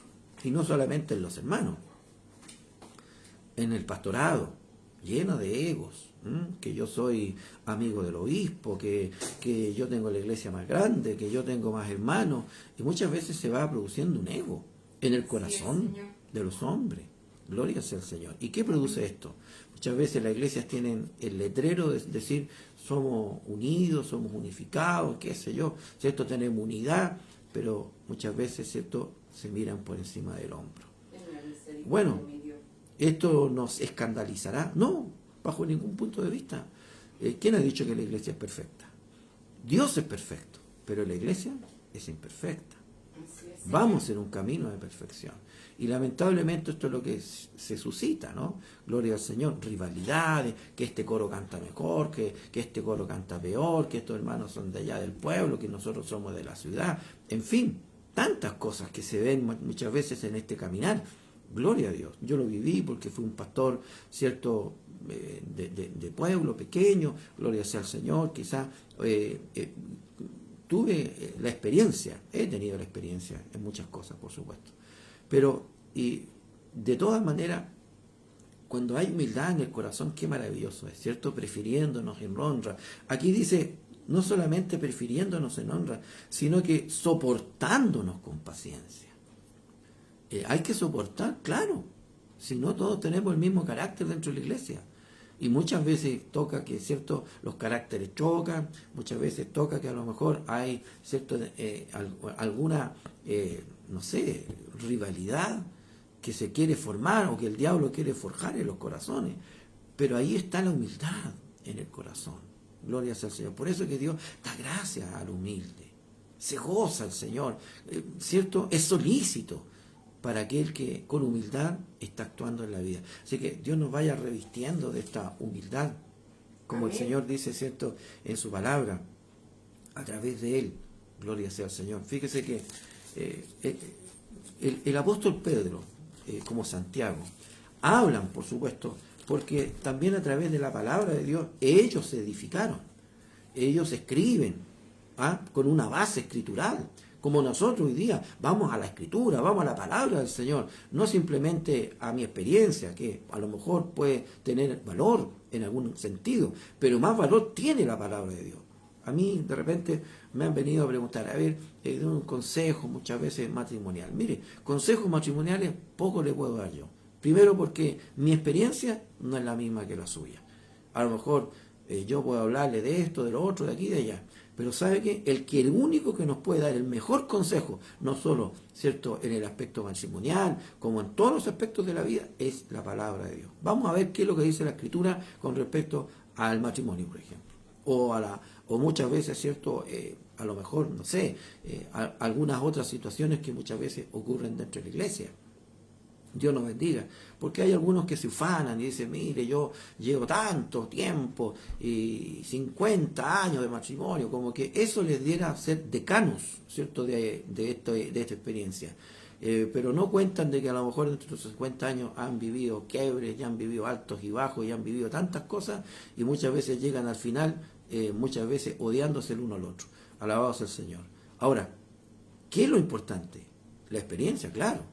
y no solamente en los hermanos, en el pastorado, lleno de egos. Que yo soy amigo del obispo, que yo tengo la iglesia más grande, que yo tengo más hermanos, y muchas veces se va produciendo un ego en el corazón de los hombres. Gloria sea al Señor. ¿Y qué produce esto? Muchas veces las iglesias tienen el letrero de decir somos unidos, somos unificados, qué sé yo, ¿cierto? Tenemos unidad, pero muchas veces, ¿cierto?, se miran por encima del hombro. Bueno, ¿esto nos escandalizará? No, bajo ningún punto de vista. ¿Quién ha dicho que la iglesia es perfecta? Dios es perfecto, pero la iglesia es imperfecta. Vamos en un camino de perfección. Y lamentablemente esto es lo que se suscita, ¿no? Gloria al Señor, rivalidades, que este coro canta mejor, que este coro canta peor, que estos hermanos son de allá del pueblo, que nosotros somos de la ciudad. En fin, tantas cosas que se ven muchas veces en este caminar. Gloria a Dios. Yo lo viví porque fui un pastor, ¿cierto?, de pueblo pequeño. Gloria sea al Señor. Quizás tuve la experiencia, he tenido la experiencia en muchas cosas, por supuesto. Pero, y de todas maneras, cuando hay humildad en el corazón, qué maravilloso es, ¿cierto? Prefiriéndonos en honra. Aquí dice, no solamente prefiriéndonos en honra, sino que soportándonos con paciencia. Hay que soportar, claro, si no todos tenemos el mismo carácter dentro de la iglesia. Y muchas veces toca que, ¿cierto?, los caracteres chocan, muchas veces toca que a lo mejor hay, ¿cierto?, alguna, no sé, rivalidad, que se quiere formar o que el diablo quiere forjar en los corazones. Pero ahí está la humildad en el corazón. Gloria sea al Señor. Por eso que Dios da gracia al humilde. Se goza el Señor, ¿cierto? Es solícito para aquel que con humildad está actuando en la vida. Así que Dios nos vaya revistiendo de esta humildad, como el Señor dice, ¿cierto?, en su palabra, a través de Él. Gloria sea al Señor. Fíjese que el apóstol Pedro, como Santiago, hablan, por supuesto, porque también a través de la palabra de Dios ellos se edificaron, ellos escriben con una base escritural, como nosotros hoy día vamos a la escritura, vamos a la palabra del Señor, no simplemente a mi experiencia, que a lo mejor puede tener valor en algún sentido, pero más valor tiene la palabra de Dios. A mí de repente me han venido a preguntar, a ver, de un consejo muchas veces matrimonial. Mire, consejos matrimoniales poco le puedo dar yo. Primero porque mi experiencia no es la misma que la suya. A lo mejor yo puedo hablarle de esto, de lo otro, de aquí, de allá. Pero ¿sabe qué? El único que nos puede dar el mejor consejo, no solo, ¿cierto?, en el aspecto matrimonial, como en todos los aspectos de la vida, es la palabra de Dios. Vamos a ver qué es lo que dice la Escritura con respecto al matrimonio, por ejemplo. O muchas veces, ¿cierto?, a lo mejor, no sé, algunas otras situaciones que muchas veces ocurren dentro de la iglesia. Dios nos bendiga, porque hay algunos que se ufanan y dicen, mire, yo llevo tanto tiempo y 50 años de matrimonio, como que eso les diera a ser decanos, ¿cierto?, de esta experiencia. Pero no cuentan de que a lo mejor dentro de los 50 años han vivido quiebres, ya han vivido altos y bajos, y han vivido tantas cosas, y muchas veces llegan al final, muchas veces odiándose el uno al otro. Alabado sea el Señor. Ahora, ¿qué es lo importante? La experiencia, claro.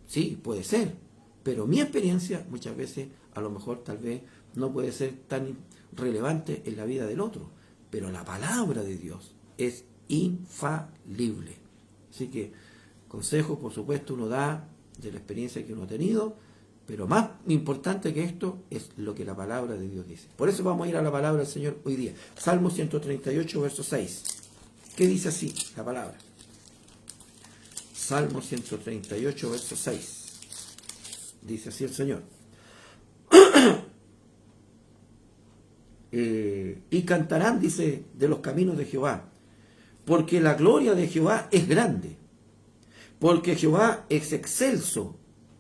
Sí, puede ser, pero mi experiencia muchas veces, a lo mejor tal vez no puede ser tan relevante en la vida del otro, pero la palabra de Dios es infalible. Así que consejos, por supuesto, uno da de la experiencia que uno ha tenido, pero más importante que esto es lo que la palabra de Dios dice. Por eso vamos a ir a la palabra del Señor hoy día. Salmo 138, verso 6. ¿Qué dice así la palabra? Salmo 138, verso 6. Dice así el Señor. Y cantarán, dice, de los caminos de Jehová, porque la gloria de Jehová es grande, porque Jehová es excelso.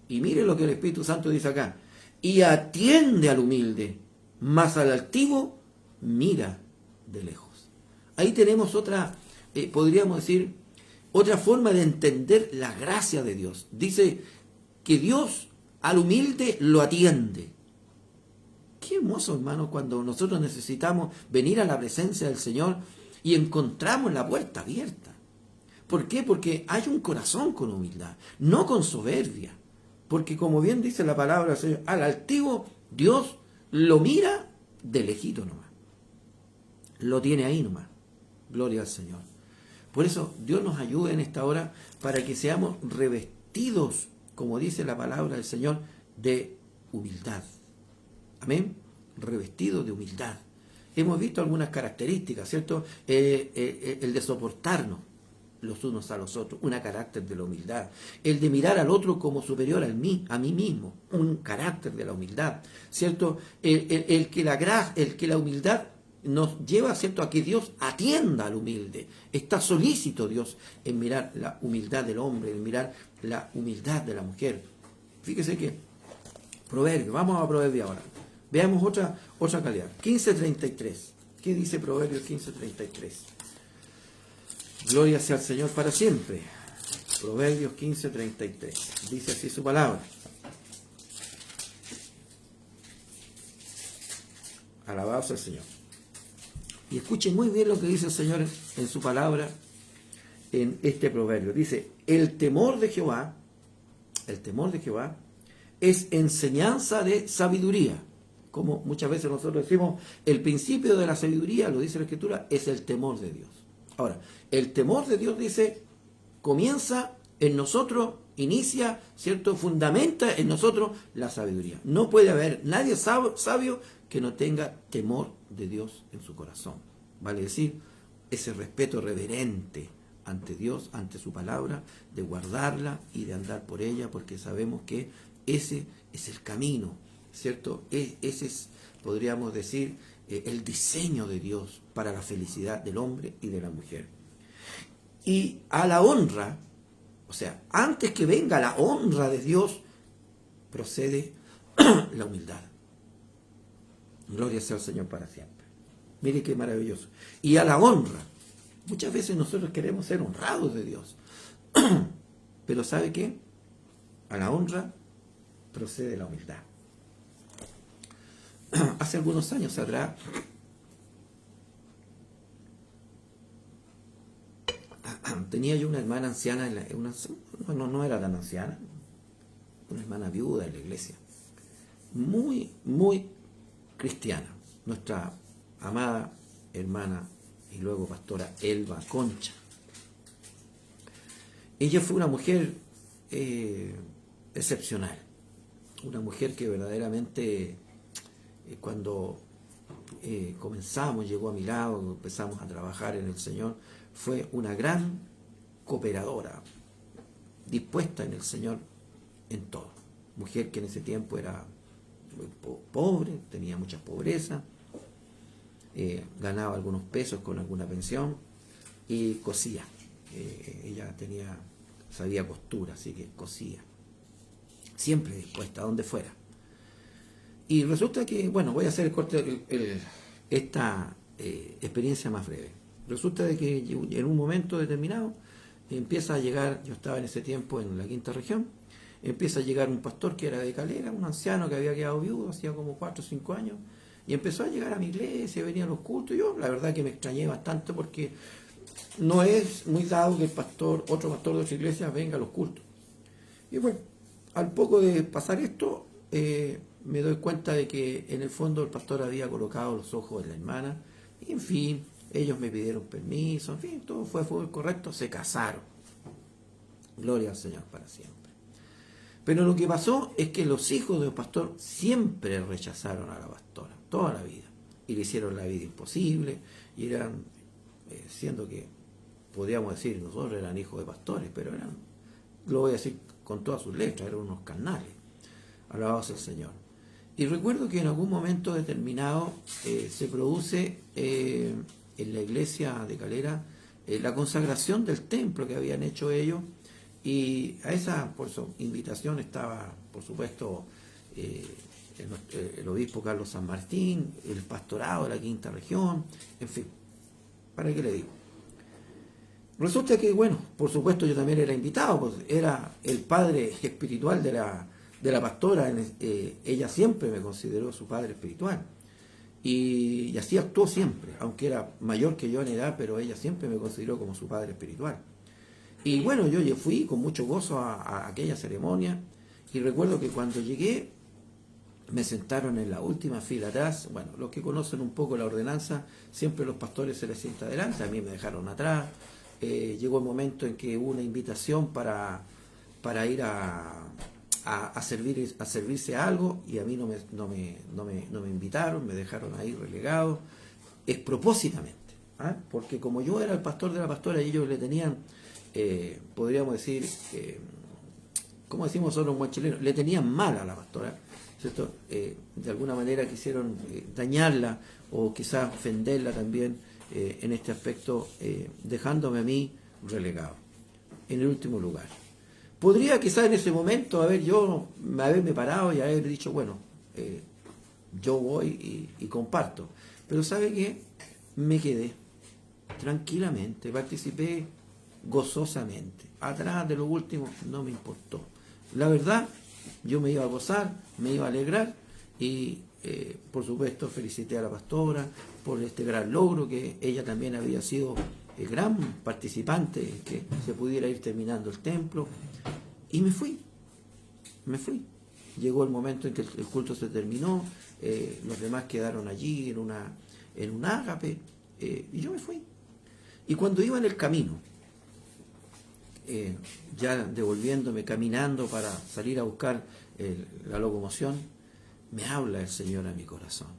Y mire lo que el Espíritu Santo dice acá. Y atiende al humilde, mas al altivo mira de lejos. Ahí tenemos otra, podríamos decir, otra forma de entender la gracia de Dios. Dice que Dios al humilde lo atiende. Qué hermoso, hermano, cuando nosotros necesitamos venir a la presencia del Señor y encontramos la puerta abierta. ¿Por qué? Porque hay un corazón con humildad, no con soberbia. Porque como bien dice la palabra del Señor, al altivo Dios lo mira de lejito nomás. Lo tiene ahí nomás. Gloria al Señor. Por eso Dios nos ayude en esta hora para que seamos revestidos, como dice la palabra del Señor, de humildad. Amén. Revestidos de humildad. Hemos visto algunas características, ¿cierto? El de soportarnos los unos a los otros, un carácter de la humildad. El de mirar al otro como superior a mí mismo, un carácter de la humildad, ¿cierto? El que la humildad nos lleva, ¿cierto?, a que Dios atienda al humilde. Está solícito Dios en mirar la humildad del hombre, en mirar la humildad de la mujer. Fíjese que Proverbio, vamos a Proverbio ahora. Veamos otra calidad. 15:33. ¿Qué dice Proverbios 15:33? Gloria sea al Señor para siempre. Proverbios 15:33. Dice así su palabra. Alabado sea el Señor. Y escuchen muy bien lo que dice el Señor en su palabra, en este proverbio. Dice, el temor de Jehová es enseñanza de sabiduría. Como muchas veces nosotros decimos, el principio de la sabiduría, lo dice la Escritura, es el temor de Dios. Ahora, el temor de Dios, dice, comienza en nosotros, inicia, ¿cierto?, fundamenta en nosotros la sabiduría. No puede haber nadie sabio que no tenga temor de Dios en su corazón. Vale decir, ese respeto reverente ante Dios, ante su palabra, de guardarla y de andar por ella, porque sabemos que ese es el camino, ¿cierto? Ese es, podríamos decir, el diseño de Dios para la felicidad del hombre y de la mujer. Y a la honra, o sea, antes que venga la honra de Dios, procede la humildad. Gloria sea al Señor para siempre. Mire qué maravilloso. Y a la honra, muchas veces nosotros queremos ser honrados de Dios. Pero ¿sabe qué? A la honra procede la humildad. Hace algunos años atrás, tenía yo una hermana anciana, no era tan anciana, una hermana viuda en la iglesia, muy, muy cristiana, nuestra amada hermana y luego pastora Elba Concha. Ella fue una mujer excepcional, una mujer que verdaderamente cuando comenzamos, llegó a mi lado, empezamos a trabajar en el Señor, fue una gran cooperadora, dispuesta en el Señor en todo. Mujer que en ese tiempo era muy pobre, tenía mucha pobreza, ganaba algunos pesos con alguna pensión y cosía. Ella sabía costura, así que cosía. Siempre dispuesta, a donde fuera. Y resulta que, bueno, voy a hacer el corte, esta experiencia más breve. Resulta de que en un momento determinado empieza a llegar, yo estaba en ese tiempo en la quinta región, empieza a llegar un pastor que era de Calera, un anciano que había quedado viudo, hacía como 4 o 5 años, y empezó a llegar a mi iglesia, venía a los cultos, y yo la verdad que me extrañé bastante porque no es muy dado que otro pastor de otra iglesia venga a los cultos. Y bueno, al poco de pasar esto, me doy cuenta de que en el fondo el pastor había colocado los ojos en la hermana, y en fin, ellos me pidieron permiso, en fin, todo fue correcto, se casaron. Gloria al Señor para siempre. Pero lo que pasó es que los hijos del pastor siempre rechazaron a la pastora, toda la vida, y le hicieron la vida imposible, y eran, siendo que, podríamos decir, nosotros eran hijos de pastores, pero eran, lo voy a decir con todas sus letras, eran unos carnales. Alabado sea el Señor. Y recuerdo que en algún momento determinado se produce en la iglesia de Calera la consagración del templo que habían hecho ellos, y a esa invitación estaba, por supuesto, el obispo Carlos San Martín, el pastorado de la quinta región, en fin, ¿para qué le digo? Resulta que, bueno, por supuesto yo también era invitado, pues era el padre espiritual de la pastora, ella siempre me consideró su padre espiritual, y así actuó siempre, aunque era mayor que yo en edad, pero ella siempre me consideró como su padre espiritual. Y bueno, yo fui con mucho gozo a aquella ceremonia, y recuerdo que cuando llegué me sentaron en la última fila atrás. Bueno, los que conocen un poco la ordenanza, siempre los pastores se les sienta adelante, a mí me dejaron atrás. Llegó el momento en que hubo una invitación para ir a servirse algo, y a mí no me invitaron, me dejaron ahí relegado, propósitamente, porque como yo era el pastor de la pastora, y ellos le tenían, podríamos decir, como decimos nosotros en buen chileno, le tenían mal a la pastora, ¿cierto? De alguna manera quisieron dañarla o quizás ofenderla también en este aspecto, dejándome a mí relegado, en el último lugar. Podría quizás en ese momento haberme parado y haber dicho, bueno, yo voy y comparto. Pero ¿sabe qué? Me quedé tranquilamente, participé gozosamente. Atrás de lo último no me importó. La verdad, yo me iba a gozar, me iba a alegrar, y por supuesto felicité a la pastora por este gran logro, que ella también había sido gran participante, que se pudiera ir terminando el templo, y me fui. Llegó el momento en que el culto se terminó, los demás quedaron allí en un ágape, y yo me fui. Y cuando iba en el camino, ya devolviéndome, caminando para salir a buscar la locomoción, me habla el Señor a mi corazón.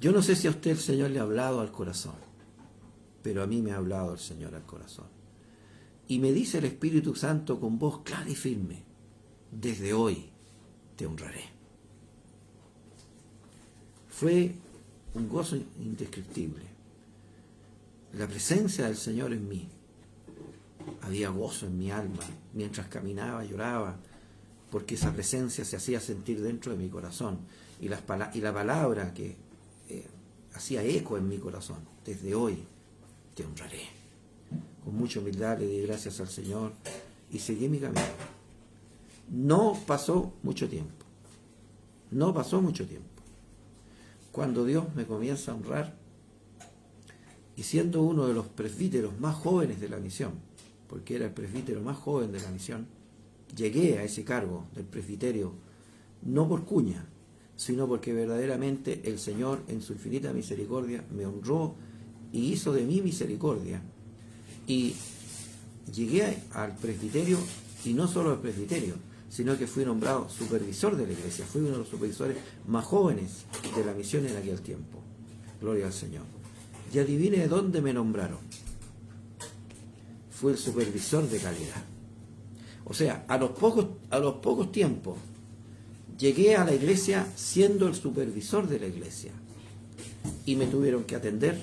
Yo no sé si a usted el Señor le ha hablado al corazón, pero a mí me ha hablado el Señor al corazón. Y me dice el Espíritu Santo con voz clara y firme: desde hoy te honraré. Fue un gozo indescriptible. La presencia del Señor en mí. Había gozo en mi alma. Mientras caminaba, lloraba, porque esa presencia se hacía sentir dentro de mi corazón. Y la palabra que hacía eco en mi corazón: desde hoy te honraré. Con mucha humildad le di gracias al Señor y seguí mi camino. No pasó mucho tiempo. No pasó mucho tiempo. Cuando Dios me comienza a honrar, y siendo uno de los presbíteros más jóvenes de la misión, porque era el presbítero más joven de la misión, llegué a ese cargo del presbiterio no por cuña, sino porque verdaderamente el Señor en su infinita misericordia me honró y hizo de mí misericordia. Y llegué al presbiterio, y no solo al presbiterio, sino que fui nombrado supervisor de la iglesia. Fui uno de los supervisores más jóvenes de la misión en aquel tiempo. Gloria al Señor. Y adivine de dónde me nombraron. Fue el supervisor de calidad. O sea, a los pocos tiempos llegué a la iglesia siendo el supervisor de la iglesia. Y me tuvieron que atender,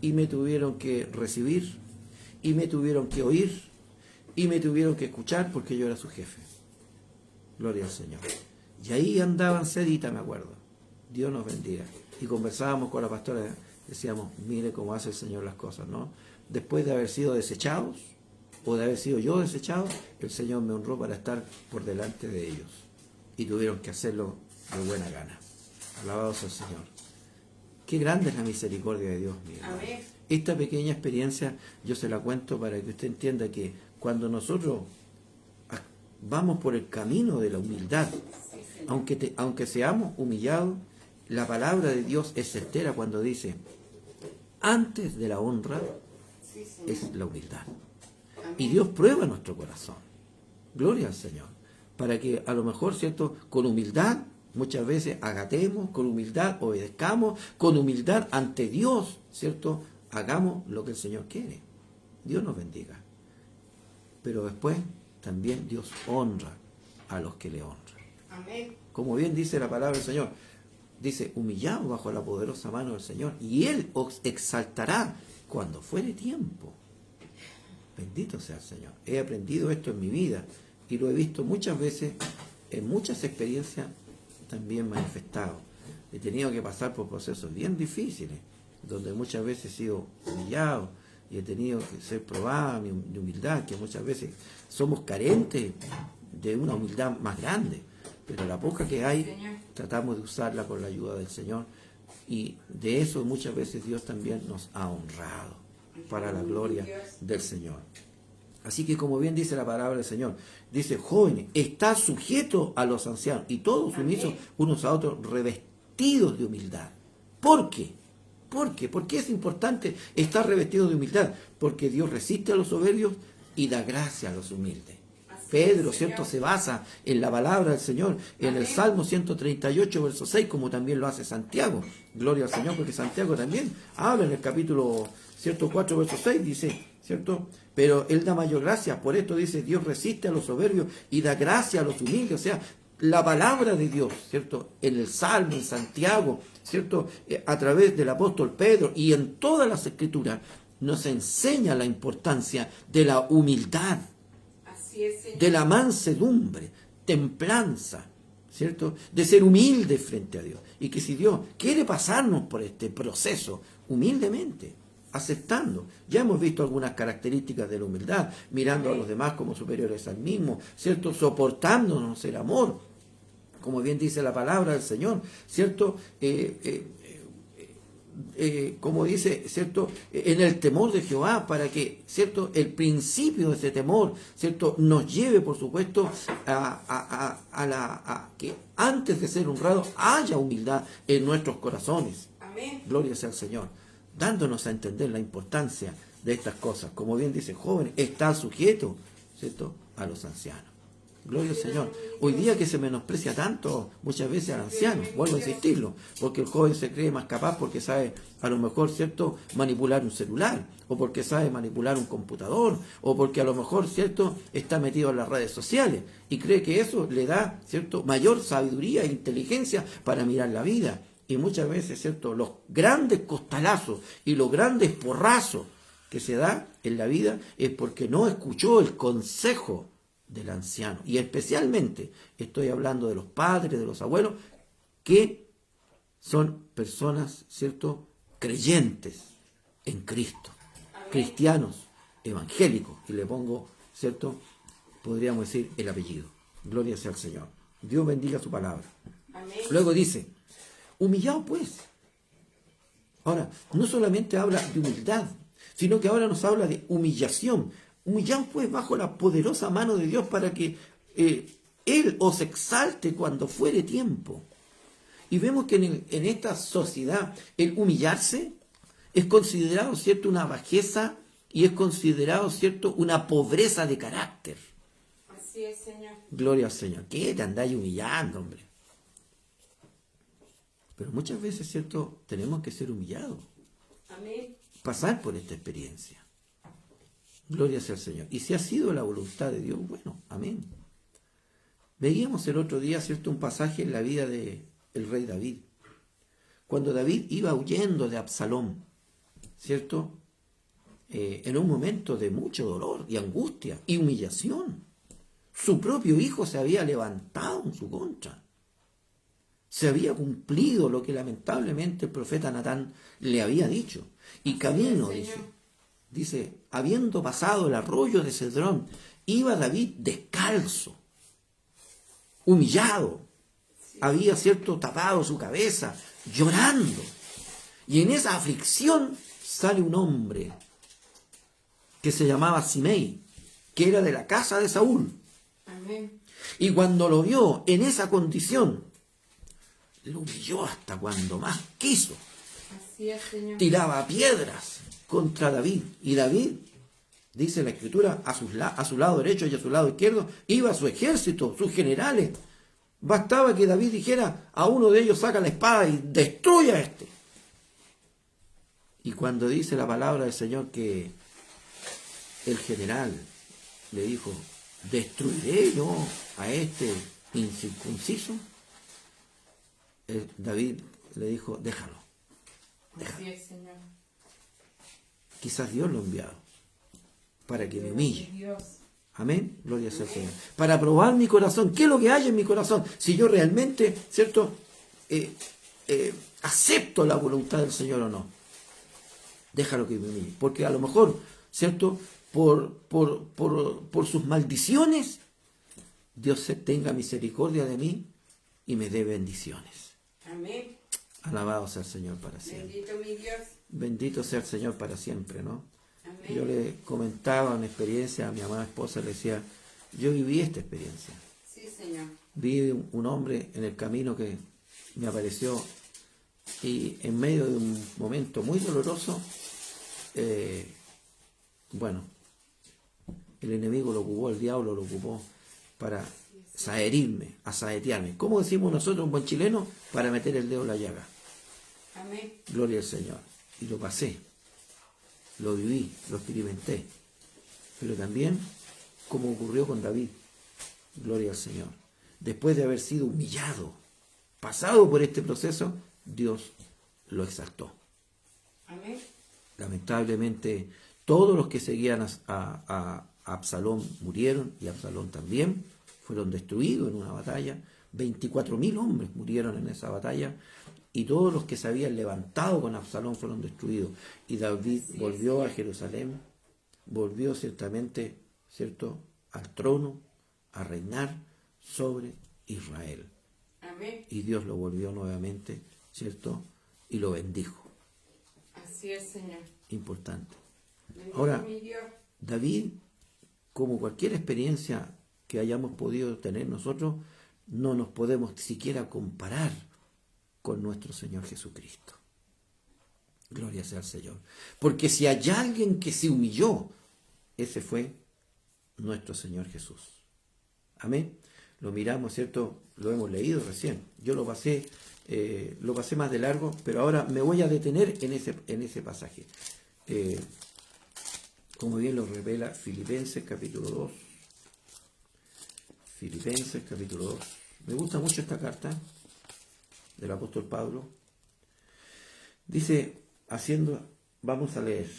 y me tuvieron que recibir, y me tuvieron que oír, y me tuvieron que escuchar, porque yo era su jefe. Gloria al Señor. Y ahí andaban sedita, me acuerdo. Dios nos bendiga. Y conversábamos con la pastora, decíamos: mire cómo hace el Señor las cosas, ¿no? Después de haber sido desechados, o de haber sido yo desechado, el Señor me honró para estar por delante de ellos. Y tuvieron que hacerlo de buena gana. Alabados al Señor. Qué grande es la misericordia de Dios, mi hermano. Esta pequeña experiencia yo se la cuento para que usted entienda que cuando nosotros vamos por el camino de la humildad, aunque seamos humillados, la palabra de Dios es certera cuando dice: antes de la honra es la humildad. Y Dios prueba nuestro corazón. Gloria al Señor. Para que a lo mejor, ¿cierto?, con humildad muchas veces agatemos, con humildad obedezcamos, con humildad ante Dios, ¿cierto?, hagamos lo que el Señor quiere. Dios nos bendiga. Pero después también Dios honra a los que le honran. Amén. Como bien dice la palabra del Señor, dice: humillaos bajo la poderosa mano del Señor, y Él os exaltará cuando fuere tiempo. Bendito sea el Señor. He aprendido esto en mi vida y lo he visto muchas veces, en muchas experiencias también manifestado. He tenido que pasar por procesos bien difíciles, donde muchas veces he sido humillado y he tenido que ser probado de humildad, que muchas veces somos carentes de una humildad más grande, pero la poca que hay tratamos de usarla con la ayuda del Señor, y de eso muchas veces Dios también nos ha honrado para la gloria del Señor. Así que, como bien dice la palabra del Señor, dice: jóvenes, está sujeto a los ancianos, y todos sumisos unos a otros, revestidos de humildad. ¿Por qué? ¿Por qué? ¿Por qué es importante estar revestido de humildad? Porque Dios resiste a los soberbios y da gracia a los humildes. Pedro, ¿cierto?, se basa en la palabra del Señor, en el Salmo 138, verso 6, como también lo hace Santiago. Gloria al Señor, porque Santiago también habla en el capítulo 4, verso 6, dice, ¿cierto? Pero Él da mayor gracia. Por esto dice: Dios resiste a los soberbios y da gracia a los humildes. O sea, la palabra de Dios, ¿cierto?, en el Salmo, en Santiago, ¿cierto?, a través del apóstol Pedro y en todas las Escrituras, nos enseña la importancia de la humildad, de la mansedumbre, templanza, ¿cierto?, de ser humilde frente a Dios. Y que si Dios quiere pasarnos por este proceso humildemente, aceptando. Ya hemos visto algunas características de la humildad, mirando a los demás como superiores al mismo, ¿cierto?, soportándonos el amor, como bien dice la palabra del Señor, ¿cierto?, como dice, ¿cierto?, en el temor de Jehová, para que, ¿cierto?, el principio de ese temor, ¿cierto?, nos lleve, por supuesto, a que antes de ser honrado haya humildad en nuestros corazones. Amén. Gloria sea al Señor, dándonos a entender la importancia de estas cosas. Como bien dice: jóvenes, está sujeto, ¿cierto?, a los ancianos. Gloria al Señor. Hoy día que se menosprecia tanto muchas veces al anciano, vuelvo a insistirlo, porque el joven se cree más capaz porque sabe a lo mejor, ¿cierto?, manipular un celular, o porque sabe manipular un computador, o porque a lo mejor, ¿cierto?, está metido en las redes sociales y cree que eso le da, ¿cierto?, mayor sabiduría e inteligencia para mirar la vida. Y muchas veces, ¿cierto?, los grandes costalazos y los grandes porrazos que se da en la vida es porque no escuchó el consejo del anciano. Y especialmente estoy hablando de los padres, de los abuelos, que son personas, ¿cierto?, creyentes en Cristo, cristianos, evangélicos. Y le pongo, ¿cierto?, podríamos decir el apellido. Gloria sea al Señor. Dios bendiga su palabra. Amén. Luego dice, humillado pues. Ahora, no solamente habla de humildad, sino que ahora nos habla de humillación. Humillaos pues bajo la poderosa mano de Dios para que Él os exalte cuando fuere tiempo. Y vemos que en esta sociedad el humillarse es considerado, ¿cierto?, una bajeza y es considerado, ¿cierto?, una pobreza de carácter. Así es, Señor. Gloria al Señor. ¿Qué te andáis humillando, hombre? Pero muchas veces, ¿cierto?, tenemos que ser humillados. Amén. Pasar por esta experiencia. Gloria sea al Señor. Y si ha sido la voluntad de Dios, bueno, amén. Veíamos el otro día, ¿cierto?, un pasaje en la vida del rey David. Cuando David iba huyendo de Absalón, ¿cierto?, en un momento de mucho dolor y angustia y humillación. Su propio hijo se había levantado en su contra. Se había cumplido lo que lamentablemente el profeta Natán le había dicho. Y camino, dice, habiendo pasado el arroyo de Cedrón, iba David descalzo, humillado. Había, ¿cierto?, tapado su cabeza, llorando. Y en esa aflicción sale un hombre que se llamaba Simei, que era de la casa de Saúl. Amén. Y cuando lo vio en esa condición, lo humilló hasta cuando más quiso. Así es, Señor. Tiraba piedras contra David. Y David, dice la Escritura, a su lado derecho y a su lado izquierdo, iba su ejército, sus generales. Bastaba que David dijera, a uno de ellos saca la espada y destruye a este. Y cuando dice la palabra del Señor que el general le dijo, ¿destruiré yo a este incircunciso? David le dijo, déjalo. Así es, Señor. Quizás Dios lo ha enviado para que me humille. Dios. Amén, gloria sea al Señor. Para probar mi corazón, ¿qué es lo que hay en mi corazón? Si yo realmente, ¿cierto?, acepto la voluntad del Señor o no. Déjalo que me humille. Porque a lo mejor, ¿cierto?, por sus maldiciones, Dios tenga misericordia de mí y me dé bendiciones. Amén. Alabado sea el Señor para siempre. Bendito mi Dios. Bendito sea el Señor para siempre, ¿no? Amén. Yo le comentaba una experiencia a mi amada esposa, le decía, yo viví esta experiencia. Sí, Señor. Vi un hombre en el camino que me apareció y en medio de un momento muy doloroso, bueno, el enemigo lo ocupó, el diablo lo ocupó para saherirme, asaetearme. ¿Cómo decimos nosotros, un buen chileno? Para meter el dedo en la llaga. Amén. Gloria al Señor. Y lo pasé, lo viví, lo experimenté. Pero también, como ocurrió con David, gloria al Señor. Después de haber sido humillado, pasado por este proceso, Dios lo exaltó. Amén. Lamentablemente, todos los que seguían a Absalón murieron, y Absalón también fueron destruidos en una batalla. 24.000 hombres murieron en esa batalla, y todos los que se habían levantado con Absalón fueron destruidos. Y David volvió a Jerusalén, volvió ciertamente, ¿cierto?, al trono, a reinar sobre Israel. Amén. Y Dios lo volvió nuevamente, ¿cierto?, y lo bendijo. Así es, Señor. Importante. Bendito Ahora, mi Dios. David, como cualquier experiencia que hayamos podido tener nosotros, no nos podemos siquiera comparar con nuestro Señor Jesucristo. Gloria sea al Señor. Porque si hay alguien que se humilló, ese fue nuestro Señor Jesús. Amén. Lo miramos, ¿cierto? Lo hemos leído recién. Yo lo pasé más de largo, pero ahora me voy a detener en ese pasaje. Como bien lo revela Filipenses capítulo 2. Filipenses capítulo 2. Me gusta mucho esta carta del apóstol Pablo. Dice, vamos a leer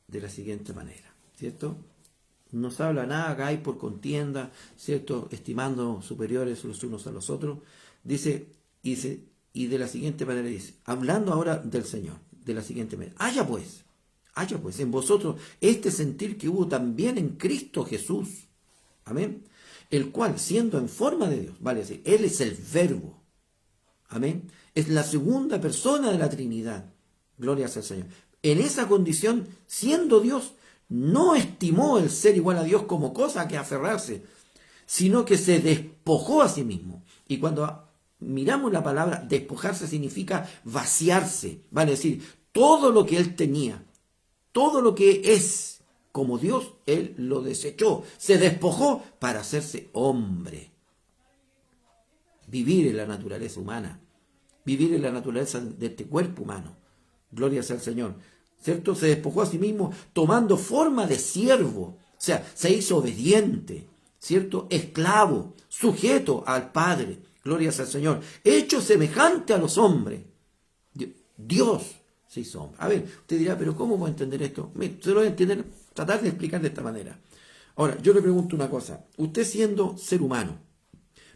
de la siguiente manera, ¿cierto? Nos habla nada, hagáis por contienda, ¿cierto? Estimando superiores los unos a los otros. Dice, y de la siguiente manera dice, hablando ahora del Señor, de la siguiente manera, haya pues en vosotros este sentir que hubo también en Cristo Jesús, amén, el cual siendo en forma de Dios, vale decir, Él es el Verbo, amén, es la segunda persona de la Trinidad, gloria sea al Señor. En esa condición, siendo Dios, no estimó el ser igual a Dios como cosa que aferrarse, sino que se despojó a sí mismo. Y cuando miramos la palabra despojarse significa vaciarse, vale decir, todo lo que él tenía, todo lo que es como Dios, él lo desechó, se despojó para hacerse hombre. Vivir en la naturaleza humana, vivir en la naturaleza de este cuerpo humano. Gloria sea al Señor. ¿Cierto? Se despojó a sí mismo tomando forma de siervo. O sea, se hizo obediente, ¿cierto? Esclavo, sujeto al Padre. Gloria sea al Señor. Hecho semejante a los hombres. Dios se hizo hombre. A ver, usted dirá, pero ¿cómo voy a entender esto? Se lo voy a entender, tratar de explicar de esta manera. Ahora, yo le pregunto una cosa. Usted siendo ser humano,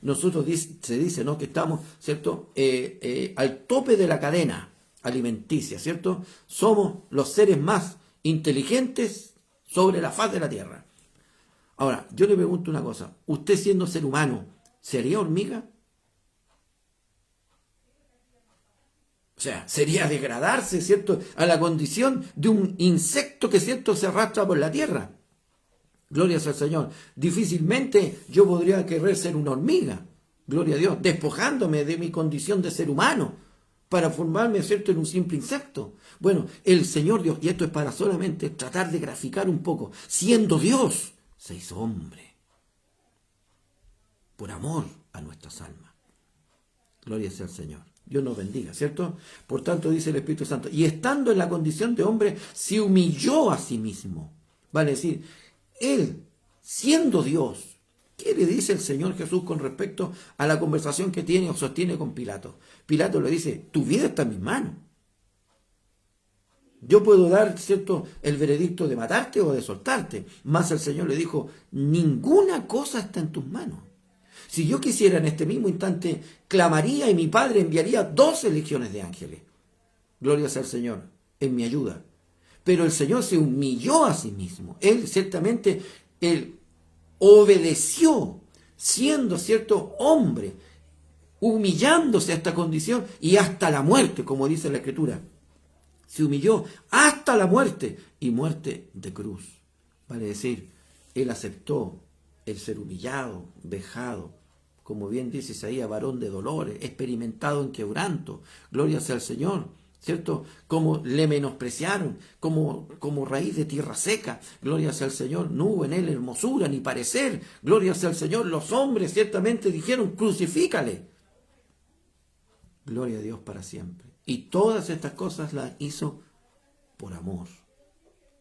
nosotros se dice, ¿no?, que estamos, ¿cierto?, al tope de la cadena alimenticia, ¿cierto? Somos los seres más inteligentes sobre la faz de la Tierra. Ahora, yo le pregunto una cosa. ¿Usted siendo ser humano, sería hormiga? O sea, sería degradarse, ¿cierto?, a la condición de un insecto que, ¿cierto?, se arrastra por la tierra. Gloria sea al Señor. Difícilmente yo podría querer ser una hormiga. Gloria a Dios. Despojándome de mi condición de ser humano para formarme, ¿cierto?, en un simple insecto. Bueno, el Señor Dios, y esto es para solamente tratar de graficar un poco, siendo Dios, se hizo hombre. Por amor a nuestras almas. Gloria sea al Señor. Dios nos bendiga, ¿cierto? Por tanto, dice el Espíritu Santo, y estando en la condición de hombre, se humilló a sí mismo. Vale decir, Él, siendo Dios, ¿qué le dice el Señor Jesús con respecto a la conversación que tiene o sostiene con Pilato? Pilato le dice, tu vida está en mis manos. Yo puedo dar, ¿cierto?, el veredicto de matarte o de soltarte. Mas el Señor le dijo, ninguna cosa está en tus manos. Si yo quisiera en este mismo instante, clamaría y mi Padre enviaría 12 legiones de ángeles. Gloria sea al Señor, en mi ayuda. Pero el Señor se humilló a sí mismo. Él ciertamente, Él obedeció, siendo, ¿cierto?, hombre, humillándose a esta condición y hasta la muerte, como dice la Escritura. Se humilló hasta la muerte y muerte de cruz. Vale decir, Él aceptó el ser humillado, vejado, como bien dice Isaías, varón de dolores, experimentado en quebranto. Gloria sea al Señor, ¿cierto? Como le menospreciaron, como raíz de tierra seca. Gloria sea al Señor, no hubo en él hermosura ni parecer. Gloria sea al Señor, los hombres ciertamente dijeron, crucifícale. Gloria a Dios para siempre. Y todas estas cosas las hizo por amor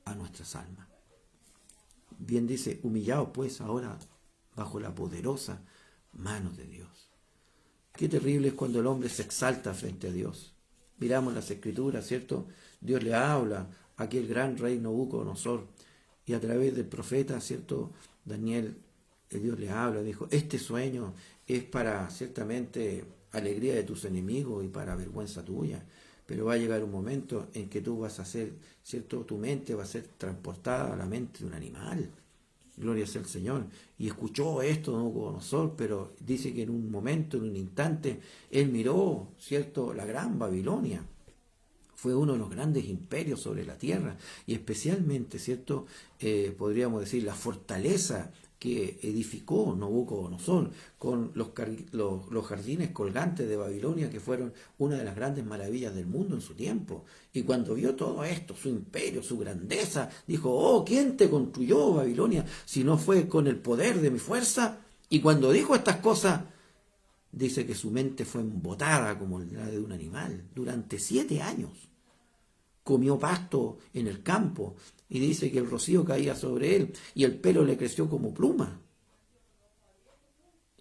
a nuestras almas. Bien dice, humillados pues ahora bajo la poderosa mano de Dios. Qué terrible es cuando el hombre se exalta frente a Dios. Miramos las Escrituras, ¿cierto? Dios le habla a aquel gran rey Nabucodonosor y a través del profeta, ¿cierto?, Daniel, Dios le habla, dijo, este sueño es para ciertamente alegría de tus enemigos y para vergüenza tuya. Pero va a llegar un momento en que tú vas a ser, ¿cierto?, tu mente va a ser transportada a la mente de un animal. Gloria sea al Señor. Y escuchó esto Nabucodonosor, pero dice que en un momento, en un instante, él miró, ¿cierto?, la gran Babilonia. Fue uno de los grandes imperios sobre la tierra y especialmente, ¿cierto?, podríamos decir, la fortaleza que edificó Nabucodonosor, con los jardines colgantes de Babilonia, que fueron una de las grandes maravillas del mundo en su tiempo. Y cuando vio todo esto, su imperio, su grandeza, dijo: oh, ¿quién te construyó, Babilonia, si no fue con el poder de mi fuerza? Y cuando dijo estas cosas, dice que su mente fue embotada como la de un animal durante 7 años. Comió pasto en el campo, y dice que el rocío caía sobre él y el pelo le creció como pluma.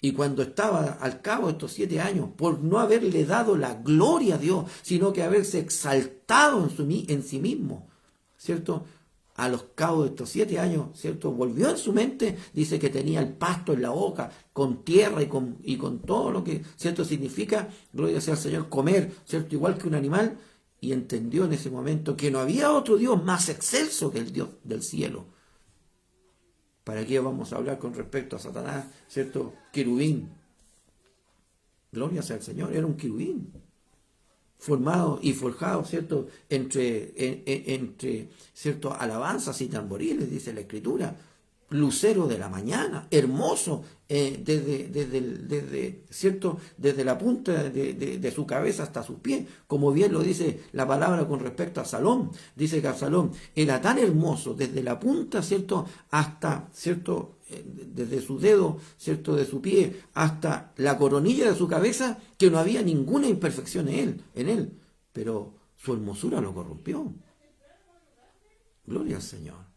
Y cuando estaba al cabo de estos 7 años, por no haberle dado la gloria a Dios, sino que haberse exaltado en sí mismo, ¿cierto? A los cabos de estos 7 años, ¿cierto? Volvió en su mente, dice que tenía el pasto en la boca, con tierra y con todo lo que, ¿cierto? Significa, gloria sea al Señor, comer, ¿cierto? Igual que un animal. Y entendió en ese momento que no había otro Dios más excelso que el Dios del cielo. ¿Para qué vamos a hablar con respecto a Satanás, ¿cierto? Querubín. Gloria sea al Señor, era un querubín. Formado y forjado, ¿cierto? Entre ¿cierto? Alabanzas y tamboriles, dice la Escritura. Lucero de la mañana, hermoso, ¿cierto? Desde la punta de su cabeza hasta sus pies, como bien lo dice la palabra con respecto a Absalón. Dice que Absalón era tan hermoso desde la punta, ¿cierto? Hasta, ¿cierto? Desde su dedo, ¿cierto? De su pie hasta la coronilla de su cabeza, que no había ninguna imperfección en él, pero su hermosura lo corrompió. Gloria al Señor.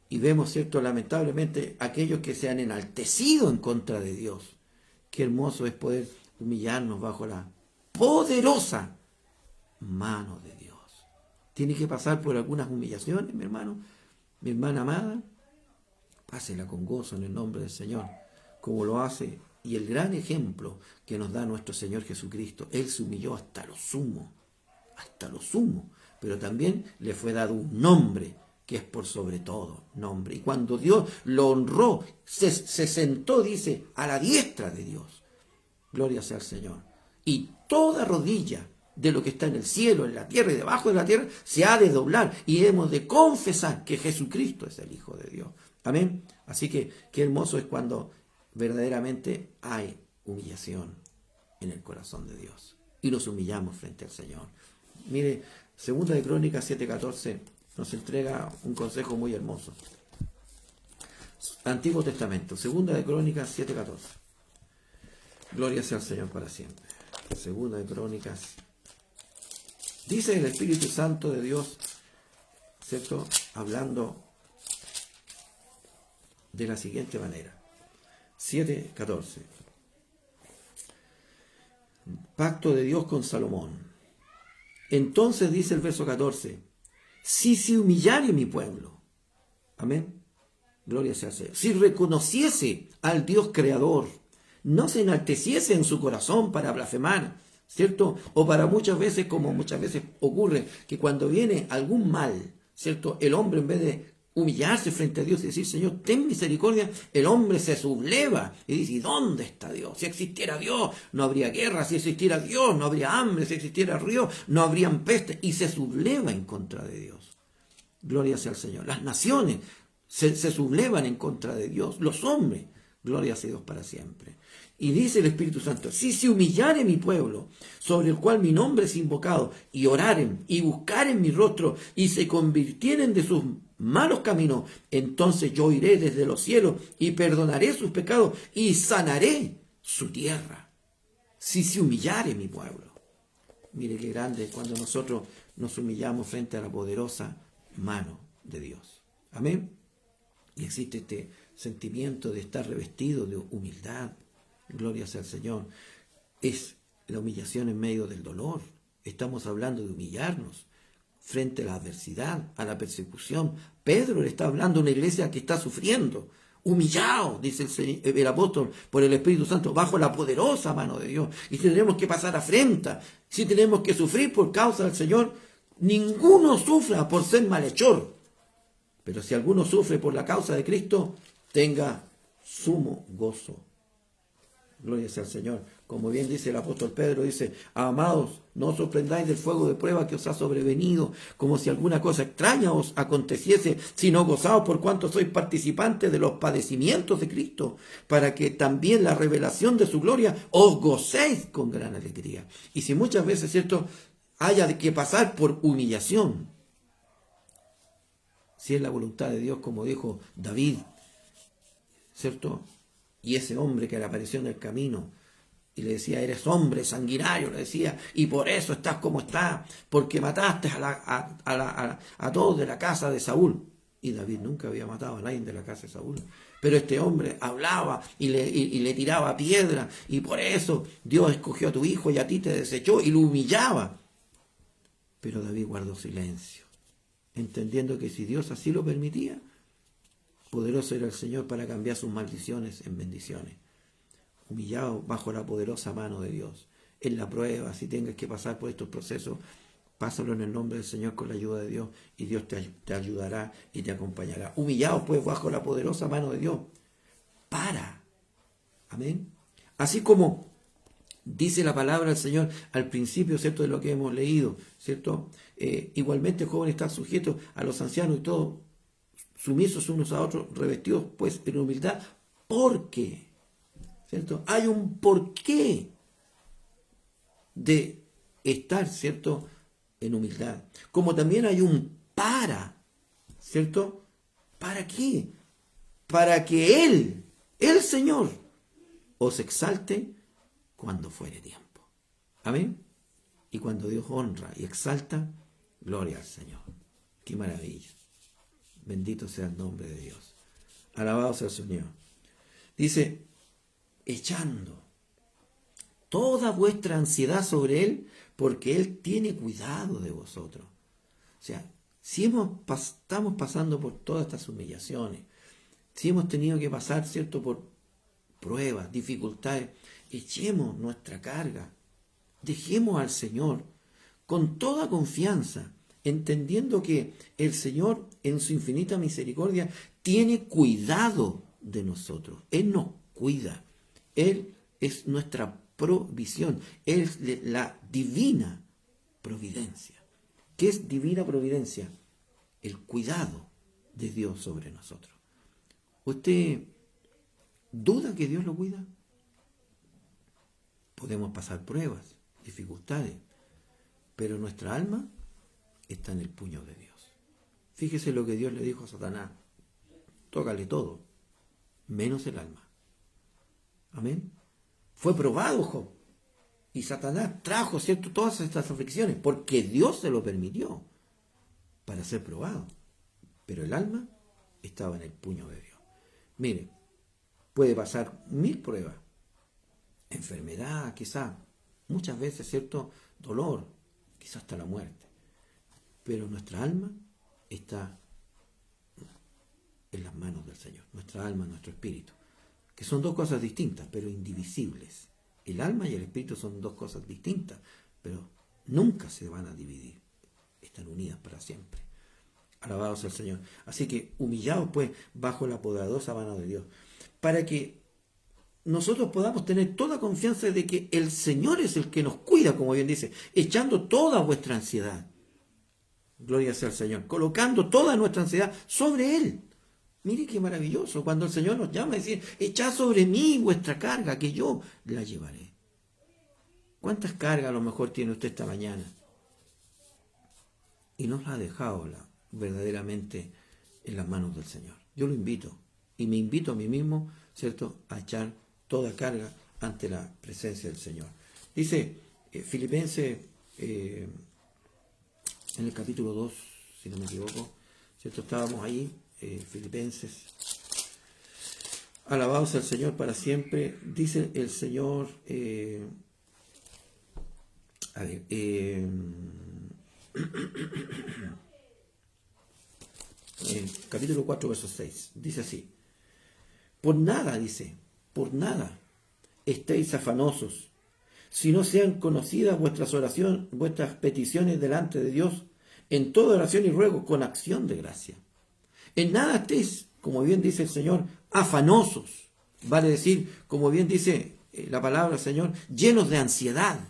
Y vemos, ¿cierto?, lamentablemente, aquellos que se han enaltecido en contra de Dios. Qué hermoso es poder humillarnos bajo la poderosa mano de Dios. Tiene que pasar por algunas humillaciones, mi hermano, mi hermana amada. Pásela con gozo en el nombre del Señor, como lo hace. Y el gran ejemplo que nos da nuestro Señor Jesucristo, Él se humilló hasta lo sumo, pero también le fue dado un nombre que es por sobre todo nombre. Y cuando Dios lo honró, se sentó, dice, a la diestra de Dios. Gloria sea al Señor. Y toda rodilla de lo que está en el cielo, en la tierra y debajo de la tierra, se ha de doblar. Y hemos de confesar que Jesucristo es el Hijo de Dios. Amén. Así que qué hermoso es cuando verdaderamente hay humillación en el corazón de Dios. Y nos humillamos frente al Señor. Mire, 2 de Crónicas 7:14 nos entrega un consejo muy hermoso. Antiguo Testamento, 2 de Crónicas 7:14. Gloria sea al Señor para siempre. 2 de Crónicas. Dice el Espíritu Santo de Dios, ¿cierto? Hablando de la siguiente manera. 7:14. Pacto de Dios con Salomón. Entonces dice el verso 14: si se humillare mi pueblo, amén, gloria sea al Señor, si reconociese al Dios creador, no se enalteciese en su corazón para blasfemar, ¿cierto? O para muchas veces, como muchas veces ocurre, que cuando viene algún mal, ¿cierto? El hombre, en vez de humillarse frente a Dios y decir: Señor, ten misericordia, el hombre se subleva y dice: ¿y dónde está Dios? Si existiera Dios, no habría guerra. Si existiera Dios, no habría hambre. Si existiera río, no habrían peste. Y se subleva en contra de Dios. Gloria sea al Señor. Las naciones se sublevan en contra de Dios. Los hombres, gloria sea Dios para siempre. Y dice el Espíritu Santo: si se humillare mi pueblo, sobre el cual mi nombre es invocado, y oraren, y buscaren mi rostro, y se convirtieren de sus malos caminos, entonces yo iré desde los cielos, y perdonaré sus pecados, y sanaré su tierra. Si se humillare mi pueblo. Mire qué grande cuando nosotros nos humillamos frente a la poderosa mano de Dios. Amén. Y existe este sentimiento de estar revestido de humildad. Gloria sea al Señor. Es la humillación en medio del dolor. Estamos hablando de humillarnos frente a la adversidad, a la persecución. Pedro le está hablando a una iglesia que está sufriendo. Humillado, dice el apóstol, por el Espíritu Santo, bajo la poderosa mano de Dios. Y si tenemos que pasar afrenta, si tenemos que sufrir por causa del Señor, ninguno sufra por ser malhechor. Pero si alguno sufre por la causa de Cristo, tenga sumo gozo. Gloria sea al Señor. Como bien dice el apóstol Pedro, dice, amados, no os sorprendáis del fuego de prueba que os ha sobrevenido, como si alguna cosa extraña os aconteciese, sino gozaos por cuanto sois participantes de los padecimientos de Cristo, para que también la revelación de su gloria os gocéis con gran alegría. Y si muchas veces, ¿cierto?, haya que pasar por humillación, si es la voluntad de Dios, como dijo David, ¿cierto?, y ese hombre que le apareció en el camino y le decía, eres hombre sanguinario, le decía, y por eso estás como estás, porque mataste a todos de la casa de Saúl. Y David nunca había matado a nadie de la casa de Saúl. Pero este hombre hablaba y le tiraba piedra, y por eso Dios escogió a tu hijo y a ti te desechó, y lo humillaba. Pero David guardó silencio, entendiendo que si Dios así lo permitía, poderoso era el Señor para cambiar sus maldiciones en bendiciones. Humillado bajo la poderosa mano de Dios. En la prueba, si tengas que pasar por estos procesos, pásalo en el nombre del Señor con la ayuda de Dios, y Dios te ayudará y te acompañará. Humillado pues bajo la poderosa mano de Dios. Amén. Así como dice la palabra del Señor al principio, ¿cierto?, de lo que hemos leído, ¿cierto? Igualmente, jóvenes, están sujetos a los ancianos y todos sumisos unos a otros, revestidos pues en humildad, porque, ¿cierto?, hay un porqué de estar, ¿cierto?, en humildad. Como también hay un para, ¿cierto? ¿Para qué? Para que Él, el Señor, os exalte cuando fuere tiempo. Amén. Y cuando Dios honra y exalta, gloria al Señor. Qué maravilla. Bendito sea el nombre de Dios. Alabado sea el Señor. Dice, echando toda vuestra ansiedad sobre Él, porque Él tiene cuidado de vosotros. O sea, si estamos pasando por todas estas humillaciones, si hemos tenido que pasar, ¿cierto?, por pruebas, dificultades, echemos nuestra carga, dejemos al Señor con toda confianza, entendiendo que el Señor, en su infinita misericordia, tiene cuidado de nosotros. Él nos cuida. Él es nuestra provisión. Él es la divina providencia. ¿Qué es divina providencia? El cuidado de Dios sobre nosotros. ¿Usted duda que Dios lo cuida? Podemos pasar pruebas, dificultades, pero nuestra alma está en el puño de Dios. Fíjese lo que Dios le dijo a Satanás: tócale todo, menos el alma. Amén. Fue probado Job, y Satanás trajo, ¿cierto?, todas estas aflicciones, porque Dios se lo permitió para ser probado. Pero el alma estaba en el puño de Dios. Mire, puede pasar 1000 pruebas, enfermedad, quizá, muchas veces, ¿cierto?, dolor, quizás hasta la muerte. Pero nuestra alma está en las manos del Señor. Nuestra alma, nuestro espíritu, que son dos cosas distintas, pero indivisibles. El alma y el espíritu son dos cosas distintas, pero nunca se van a dividir. Están unidas para siempre. Alabado sea el Señor. Así que humillados pues bajo la poderosa mano de Dios, para que nosotros podamos tener toda confianza de que el Señor es el que nos cuida, como bien dice, echando toda vuestra ansiedad. Gloria sea al Señor. Colocando toda nuestra ansiedad sobre Él. Mire qué maravilloso cuando el Señor nos llama a decir: echad sobre mí vuestra carga, que yo la llevaré. ¿Cuántas cargas a lo mejor tiene usted esta mañana? Y no la ha dejado verdaderamente en las manos del Señor. Yo lo invito, y me invito a mí mismo, ¿cierto?, a echar toda carga ante la presencia del Señor. Dice Filipenses, en el capítulo 2, si no me equivoco, ¿cierto? Estábamos ahí, Filipenses. Alabado sea el Señor para siempre. Dice el Señor, capítulo 4, verso 6, dice así: por nada, dice, por nada estéis afanosos, si no sean conocidas vuestras oraciones, vuestras peticiones delante de Dios, en toda oración y ruego con acción de gracia. En nada estéis, como bien dice el Señor, afanosos. Vale decir, como bien dice la palabra, Señor, llenos de ansiedad.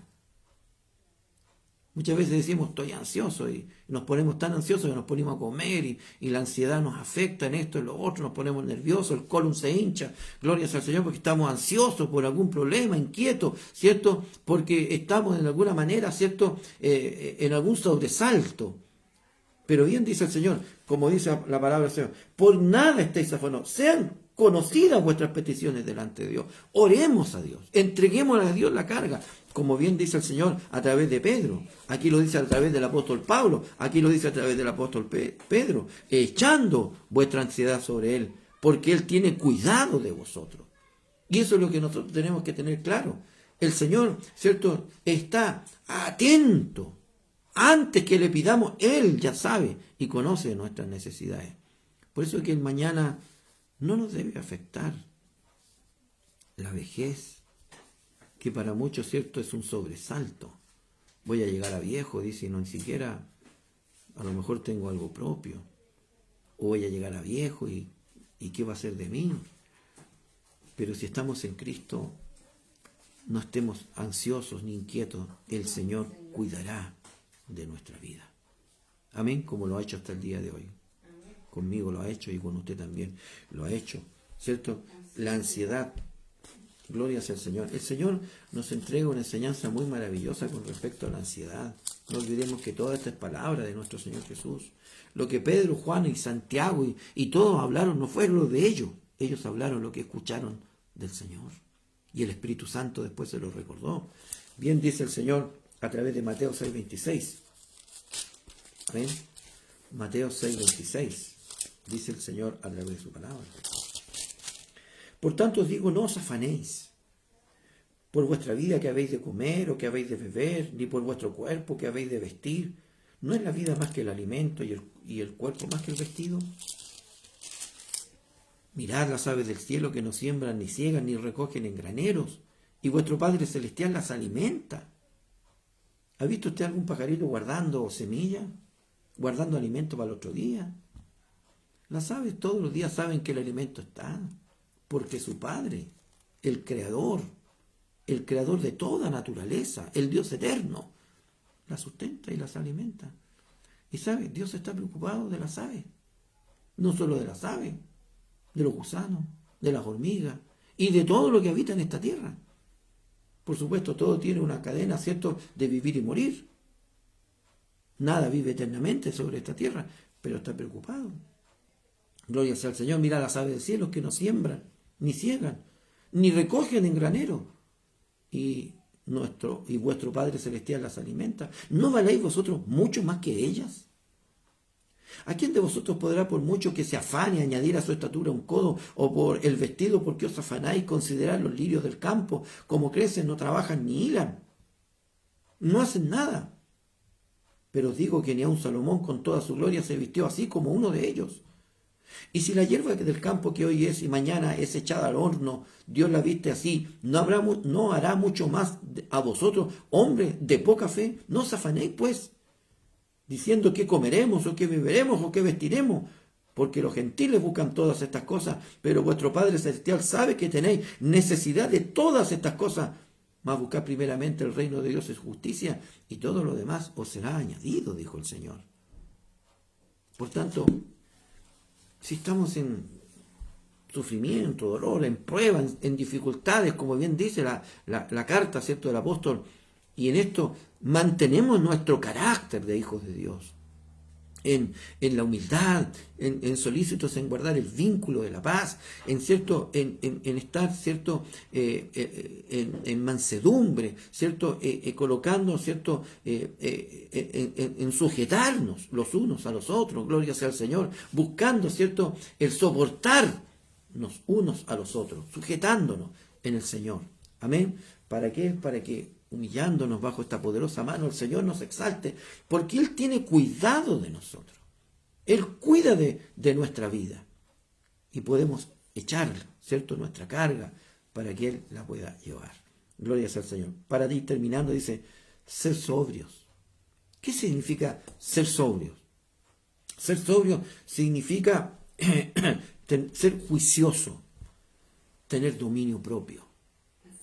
Muchas veces decimos, estoy ansioso, y nos ponemos tan ansiosos que nos ponemos a comer, y la ansiedad nos afecta en esto, en lo otro, nos ponemos nerviosos, el colon se hincha, gloria al Señor, porque estamos ansiosos por algún problema, inquietos, ¿cierto? Porque estamos de alguna manera, ¿cierto? En algún sobresalto. Pero bien dice el Señor, como dice la palabra del Señor, por nada estéis afanosos, sean conocidas vuestras peticiones delante de Dios. Oremos a Dios, entreguemos a Dios la carga, como bien dice el Señor a través de Pedro. Aquí lo dice a través del apóstol Pablo, aquí lo dice a través del apóstol Pedro, echando vuestra ansiedad sobre Él, porque Él tiene cuidado de vosotros. Y eso es lo que nosotros tenemos que tener claro. El Señor, ¿cierto?, está atento. Antes que le pidamos, Él ya sabe y conoce nuestras necesidades. Por eso es que el mañana no nos debe afectar la vejez, que para muchos, ¿cierto?, es un sobresalto. Voy a llegar a viejo, dice, y no ni siquiera, a lo mejor tengo algo propio. O voy a llegar a viejo y ¿qué va a ser de mí? Pero si estamos en Cristo, no estemos ansiosos ni inquietos. El Señor cuidará de nuestra vida. Amén, como lo ha hecho hasta el día de hoy. Conmigo lo ha hecho y con usted también lo ha hecho, ¿cierto? La ansiedad, gloria sea al Señor. El Señor nos entrega una enseñanza muy maravillosa con respecto a la ansiedad. No olvidemos que toda esta es palabra de nuestro Señor Jesús. Lo que Pedro, Juan y Santiago y todos hablaron no fue lo de ellos. Ellos hablaron lo que escucharon del Señor. Y el Espíritu Santo después se lo recordó. Bien dice el Señor a través de Mateo 6:26. Amén. Mateo 6:26. Dice el Señor a través de su palabra. Por tanto os digo, no os afanéis por vuestra vida que habéis de comer o que habéis de beber, ni por vuestro cuerpo que habéis de vestir. ¿No es la vida más que el alimento y el cuerpo más que el vestido? Mirad las aves del cielo que no siembran, ni ciegan, ni recogen en graneros, y vuestro Padre Celestial las alimenta. ¿Ha visto usted algún pajarito guardando semilla? ¿Guardando alimento para el otro día? Las aves todos los días saben que el alimento está, porque su Padre, el Creador de toda naturaleza, el Dios eterno, las sustenta y las alimenta. Y sabe, Dios está preocupado de las aves, no solo de las aves, de los gusanos, de las hormigas y de todo lo que habita en esta tierra. Por supuesto, todo tiene una cadena, ¿cierto?, de vivir y morir. Nada vive eternamente sobre esta tierra, pero está preocupado. Gloria sea al Señor. Mira las aves del cielo que no siembran, ni ciegan, ni recogen en granero. Y vuestro Padre Celestial las alimenta. ¿No valéis vosotros mucho más que ellas? ¿A quién de vosotros podrá, por mucho que se afane, añadir a su estatura un codo, o por el vestido porque os afanáis, considerad los lirios del campo, como crecen, no trabajan ni hilan? No hacen nada. Pero os digo que ni aun Salomón con toda su gloria se vistió así como uno de ellos. Y si la hierba del campo que hoy es y mañana es echada al horno, Dios la viste así, ¿no hará mucho más a vosotros, hombres de poca fe? No os afanéis, pues, diciendo qué comeremos, o qué beberemos, o qué vestiremos, porque los gentiles buscan todas estas cosas, pero vuestro Padre Celestial sabe que tenéis necesidad de todas estas cosas. Mas buscad primeramente el reino de Dios y su justicia, y todo lo demás os será añadido, dijo el Señor. Por tanto, si estamos en sufrimiento, dolor, en pruebas, en dificultades, como bien dice la carta, ¿cierto?, del apóstol, y en esto mantenemos nuestro carácter de hijos de Dios, en la humildad, en solícitos en guardar el vínculo de la paz, en estar, ¿cierto?, en mansedumbre, ¿cierto?, colocando, ¿cierto?, en sujetarnos los unos a los otros, gloria sea al Señor, buscando, ¿cierto?, el soportarnos unos a los otros, sujetándonos en el Señor. Amén. ¿Para qué? Para que, humillándonos bajo esta poderosa mano, el Señor nos exalte, porque Él tiene cuidado de nosotros. Él cuida de nuestra vida. Y podemos echar, ¿cierto?, nuestra carga para que Él la pueda llevar. Gloria sea al Señor. Para ir terminando, dice, ser sobrios. ¿Qué significa ser sobrios? Ser sobrio significa ser juicioso, tener dominio propio.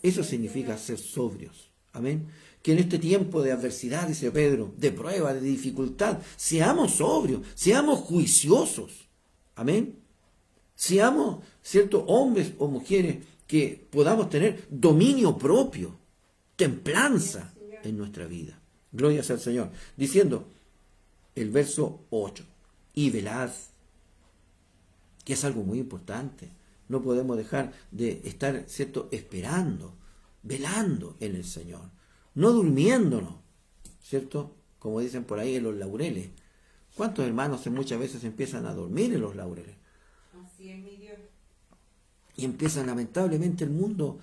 Eso significa ser sobrios. Amén. Que en este tiempo de adversidad, dice Pedro, de prueba, de dificultad, seamos sobrios, seamos juiciosos. Amén. Seamos, ¿cierto?, hombres o mujeres que podamos tener dominio propio, templanza en nuestra vida. Gloria sea al Señor. Diciendo el verso 8, y velad, que es algo muy importante. No podemos dejar de estar, ¿cierto?, esperando, velando en el Señor, no durmiéndonos, ¿cierto? Como dicen por ahí en los laureles. ¿Cuántos hermanos muchas veces empiezan a dormir en los laureles? Así es, mi Dios. Y empiezan lamentablemente el mundo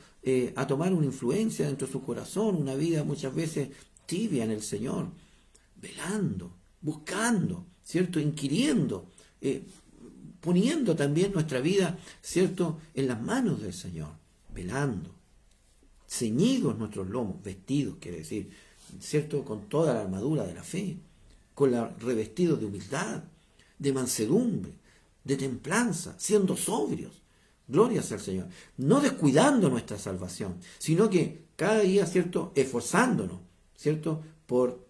a tomar una influencia dentro de su corazón, una vida muchas veces tibia en el Señor, velando, buscando, ¿cierto?, inquiriendo, poniendo también nuestra vida, ¿cierto?, en las manos del Señor, velando, ceñidos nuestros lomos, vestidos, quiere decir, ¿cierto?, con toda la armadura de la fe, con la revestidos de humildad, de mansedumbre, de templanza, siendo sobrios. Gloria sea al Señor. No descuidando nuestra salvación, sino que cada día, ¿cierto?, esforzándonos, ¿cierto?, por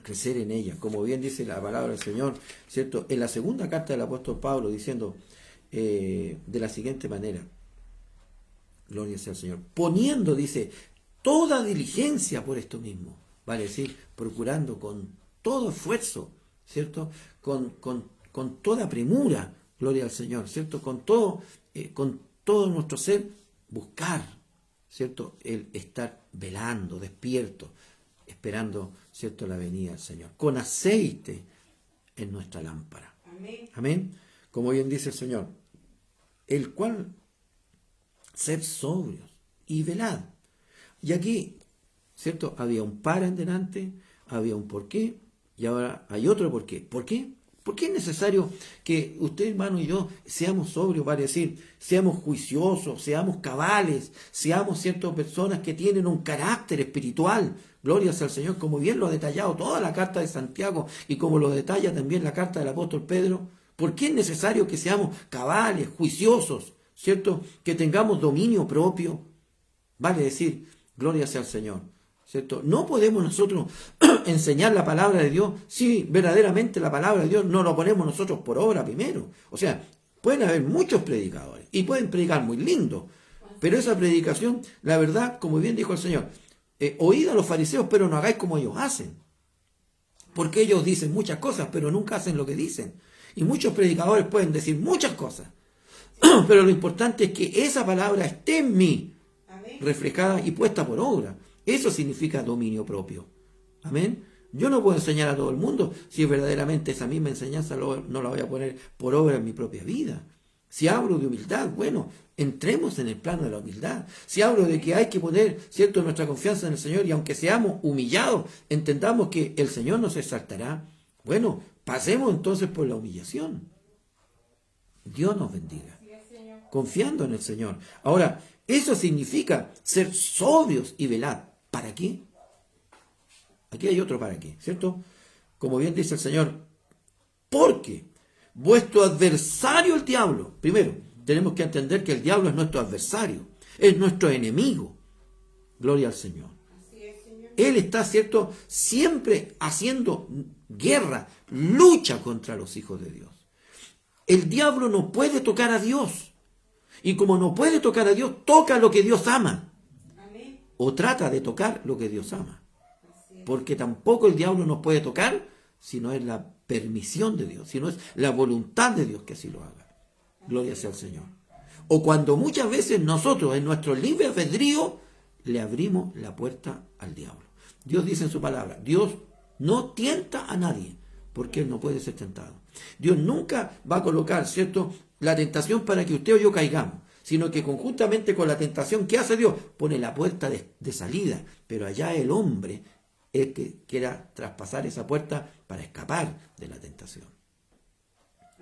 crecer en ella. Como bien dice la palabra del Señor, ¿cierto?, en la segunda carta del apóstol Pablo, diciendo de la siguiente manera, gloria sea al Señor, poniendo, dice, toda diligencia por esto mismo, vale decir, procurando con todo esfuerzo, ¿cierto?, con toda premura, gloria al Señor, ¿cierto?, con todo nuestro ser, buscar, ¿cierto?, el estar velando, despierto, esperando, ¿cierto?, la venida del Señor, con aceite en nuestra lámpara. Amén. Amén. Como bien dice el Señor, el cual sed sobrios y velad. Y aquí, ¿cierto?, había un para en delante, había un por qué, y ahora hay otro por qué. ¿Por qué? Porque es necesario que usted, hermano, y yo seamos sobrios, vale decir, seamos juiciosos, seamos cabales, seamos, ¿cierto?, personas que tienen un carácter espiritual. Gloria sea al Señor, como bien lo ha detallado toda la carta de Santiago y como lo detalla también la carta del apóstol Pedro. ¿Por qué es necesario que seamos cabales, juiciosos, ¿cierto?, que tengamos dominio propio? Vale decir, gloria sea al Señor, ¿cierto? No podemos nosotros enseñar la palabra de Dios si verdaderamente la palabra de Dios no lo ponemos nosotros por obra primero. O sea, pueden haber muchos predicadores y pueden predicar muy lindo, pero esa predicación, la verdad, como bien dijo el Señor, oíd a los fariseos, pero no hagáis como ellos hacen. Porque ellos dicen muchas cosas, pero nunca hacen lo que dicen. Y muchos predicadores pueden decir muchas cosas, pero lo importante es que esa palabra esté en mí, reflejada y puesta por obra. Eso significa dominio propio. Amén. Yo no puedo enseñar a todo el mundo si verdaderamente esa misma enseñanza no la voy a poner por obra en mi propia vida. Si hablo de humildad, bueno, entremos en el plano de la humildad. Si hablo de que hay que poner, ¿cierto?, nuestra confianza en el Señor, y aunque seamos humillados, entendamos que el Señor nos exaltará. Bueno, pasemos entonces por la humillación. Dios nos bendiga. Confiando en el Señor. Ahora, eso significa ser sobrios y velad. ¿Para qué? Aquí hay otro para qué, ¿cierto? Como bien dice el Señor, porque vuestro adversario el diablo, primero, tenemos que entender que el diablo es nuestro adversario, es nuestro enemigo. Gloria al Señor. Así es, Señor. Él está, ¿cierto?, siempre haciendo guerra, lucha contra los hijos de Dios. El diablo no puede tocar a Dios. Y como no puede tocar a Dios, toca lo que Dios ama. Amén. O trata de tocar lo que Dios ama. Así es. Porque tampoco el diablo nos puede tocar si no es la permisión de Dios, si no es la voluntad de Dios que así lo haga. Gloria sea al Señor. O cuando muchas veces nosotros en nuestro libre albedrío le abrimos la puerta al diablo. Dios dice en su palabra, Dios no tienta a nadie porque Él no puede ser tentado. Dios nunca va a colocar, ¿cierto?, la tentación para que usted o yo caigamos, sino que conjuntamente con la tentación, ¿qué hace Dios? Pone la puerta de salida, pero allá el hombre es que quiera traspasar esa puerta para escapar de la tentación.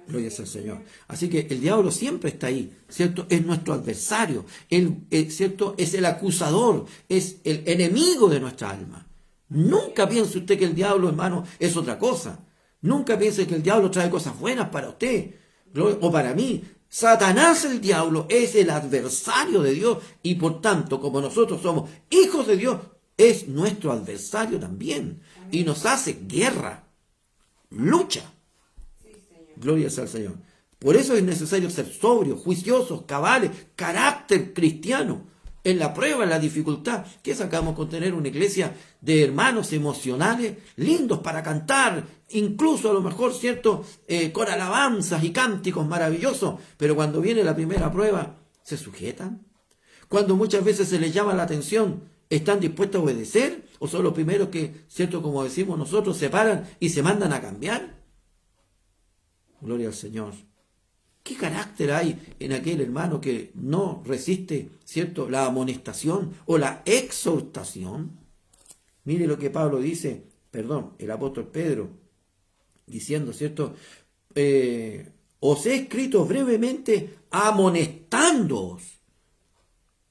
Gloria sea al Señor. Así que el diablo siempre está ahí, ¿cierto? Es nuestro adversario, él, ¿cierto?, es el acusador, es el enemigo de nuestra alma. Nunca piense usted que el diablo, hermano, es otra cosa. Nunca piense que el diablo trae cosas buenas para usted o para mí. Satanás, el diablo, es el adversario de Dios y por tanto, como nosotros somos hijos de Dios, es nuestro adversario también y nos hace guerra, lucha. Sí, Señor. Gloria sea al Señor. Por eso es necesario ser sobrios, juiciosos, cabales, carácter cristiano. En la prueba, en la dificultad, ¿qué sacamos con tener una iglesia de hermanos emocionales, lindos para cantar, incluso a lo mejor, ¿cierto?, con alabanzas y cánticos maravillosos, pero cuando viene la primera prueba, se sujetan? Cuando muchas veces se les llama la atención, ¿están dispuestos a obedecer? ¿O son los primeros que, ¿cierto?, como decimos nosotros, se paran y se mandan a cambiar? Gloria al Señor. ¿Qué carácter hay en aquel hermano que no resiste, ¿cierto?, la amonestación o la exhortación? Mire lo que Pablo dice, el apóstol Pedro, diciendo, ¿cierto?, os he escrito brevemente amonestándoos.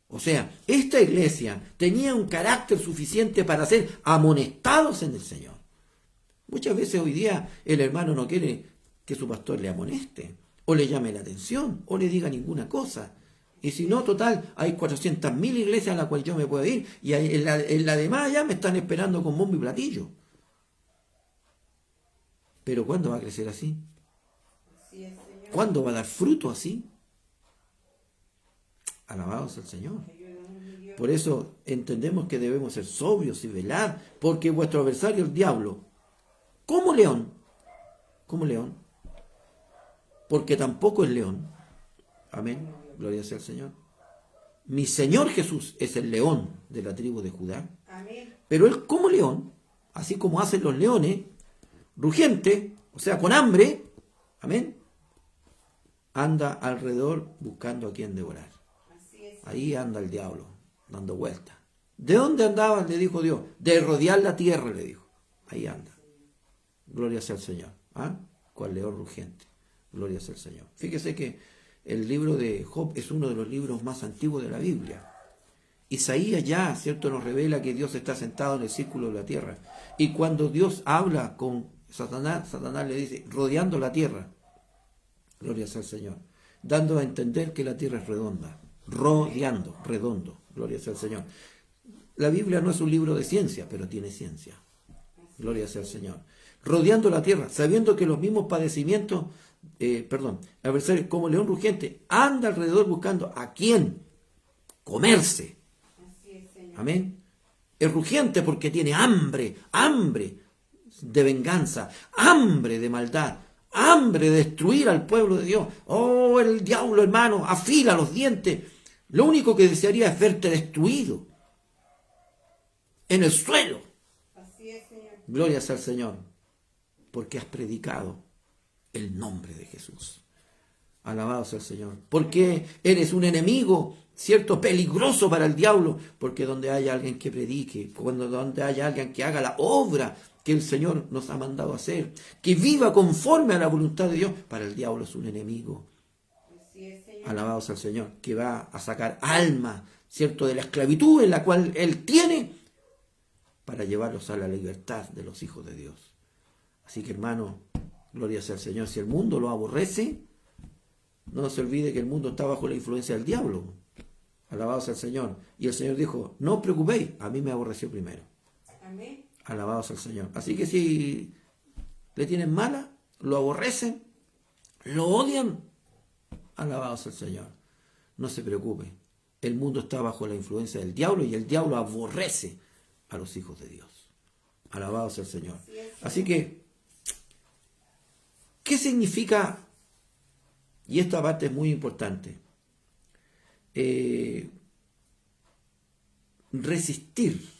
O sea, esta iglesia tenía un carácter suficiente para ser amonestados en el Señor. Muchas veces hoy día el hermano no quiere que su pastor le amoneste, o le llame la atención, o le diga ninguna cosa. Y si no, total, hay 400.000 iglesias a las cuales yo me puedo ir, y en la demás ya me están esperando con bombo y platillo. Pero ¿cuándo va a crecer así? Así es, Señor. ¿Cuándo va a dar fruto así? Alabados al Señor. Ayúdanos, mi Dios. Por eso entendemos que debemos ser sobrios y velar, porque vuestro adversario, el diablo, como león, porque tampoco es león. Amén. Gloria sea al Señor. Mi Señor Jesús es el león de la tribu de Judá. Amén. Pero él como león, así como hacen los leones, rugiente, o sea, con hambre, amén, anda alrededor buscando a quien devorar. Así es. Ahí anda el diablo, dando vueltas. ¿De dónde andaban? Le dijo Dios. De rodear la tierra, le dijo. Ahí anda. Gloria sea al Señor. ¿Ah? Cual león rugiente. Gloria sea al Señor. Fíjese que el libro de Job es uno de los libros más antiguos de la Biblia. Isaías ya, ¿cierto?, nos revela que Dios está sentado en el círculo de la tierra. Y cuando Dios habla con Satanás, Satanás le dice, rodeando la tierra. Gloria sea al Señor. Dando a entender que la tierra es redonda. Rodeando, redondo. Gloria sea al Señor. La Biblia no es un libro de ciencia, pero tiene ciencia. Gloria sea al Señor. Rodeando la tierra, sabiendo que los mismos padecimientos, adversarios como león rugiente, anda alrededor buscando a quién comerse. Así es, Señor. Amén. Es rugiente porque tiene hambre de venganza, hambre de maldad, hambre de destruir al pueblo de Dios. Oh, el diablo, hermano, afila los dientes. Lo único que desearía es verte destruido en el suelo. Así es, Señor. Gloria sea al Señor, porque has predicado el nombre de Jesús. Alabado sea el Señor. Porque eres un enemigo, ¿cierto?, peligroso para el diablo. Porque donde haya alguien que predique, donde haya alguien que haga la obra que el Señor nos ha mandado hacer, que viva conforme a la voluntad de Dios, para el diablo es un enemigo. Así es, Señor. Alabado sea el Señor, que va a sacar alma, ¿cierto?, de la esclavitud en la cual Él tiene, para llevarlos a la libertad de los hijos de Dios. Así que, hermano, gloria sea al Señor. Si el mundo lo aborrece, no se olvide que el mundo está bajo la influencia del diablo. Alabado sea el Señor. Y el Señor dijo, no os preocupéis, a mí me aborreció primero. Amén. Alabado sea el Señor. Así que si le tienen mala, lo aborrecen, lo odian, alabado sea el Señor. No se preocupe. El mundo está bajo la influencia del diablo y el diablo aborrece a los hijos de Dios. Alabado sea el Señor. Así que, ¿qué significa? Y esta parte es muy importante. Resistir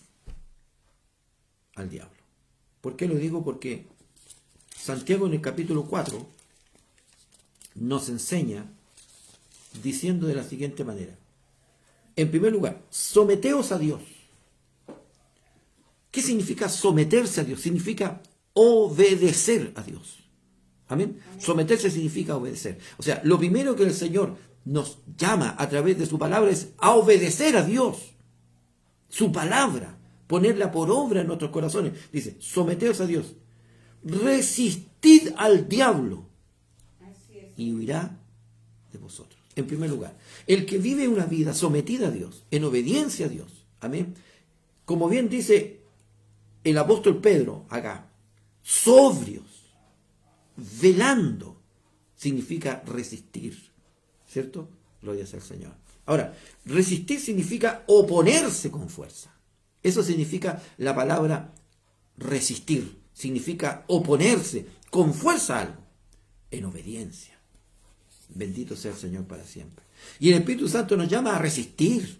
al diablo. ¿Por qué lo digo? Porque Santiago en el capítulo 4 nos enseña diciendo de la siguiente manera. En primer lugar, someteos a Dios. ¿Qué significa someterse a Dios? Significa obedecer a Dios. Amén. Someterse significa obedecer. O sea, lo primero que el Señor nos llama a través de su palabra es a obedecer a Dios. Su palabra, ponerla por obra en nuestros corazones. Dice, someteos a Dios. Resistid al diablo Así es. y huirá de vosotros. En primer lugar, el que vive una vida sometida a Dios, en obediencia a Dios. Amén. Como bien dice el apóstol Pedro acá, sobrios, velando, significa resistir, ¿cierto? Gloria sea al Señor. Ahora, resistir significa oponerse con fuerza. Eso significa la palabra resistir, significa oponerse con fuerza a algo, en obediencia. Bendito sea el Señor para siempre. Y el Espíritu Santo nos llama a resistir.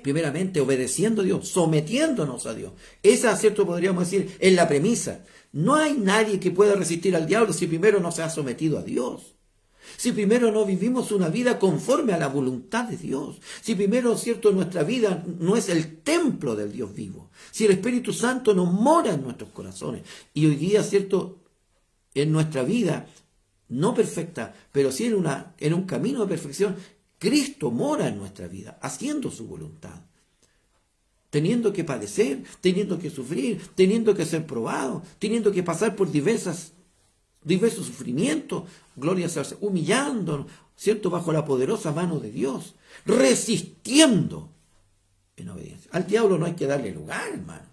Primeramente, obedeciendo a Dios, sometiéndonos a Dios. Esa, cierto, podríamos decir, es la premisa. No hay nadie que pueda resistir al diablo si primero no se ha sometido a Dios. Si primero no vivimos una vida conforme a la voluntad de Dios. Si primero, cierto, nuestra vida no es el templo del Dios vivo. Si el Espíritu Santo no mora en nuestros corazones. Y hoy día, cierto, en nuestra vida, no perfecta, pero sí en un camino de perfección, Cristo mora en nuestra vida, haciendo su voluntad. Teniendo que padecer, teniendo que sufrir, teniendo que ser probado, teniendo que pasar por diversos sufrimientos, gloria sea, humillándonos, ¿cierto? Bajo la poderosa mano de Dios, resistiendo en obediencia. Al diablo no hay que darle lugar, hermano.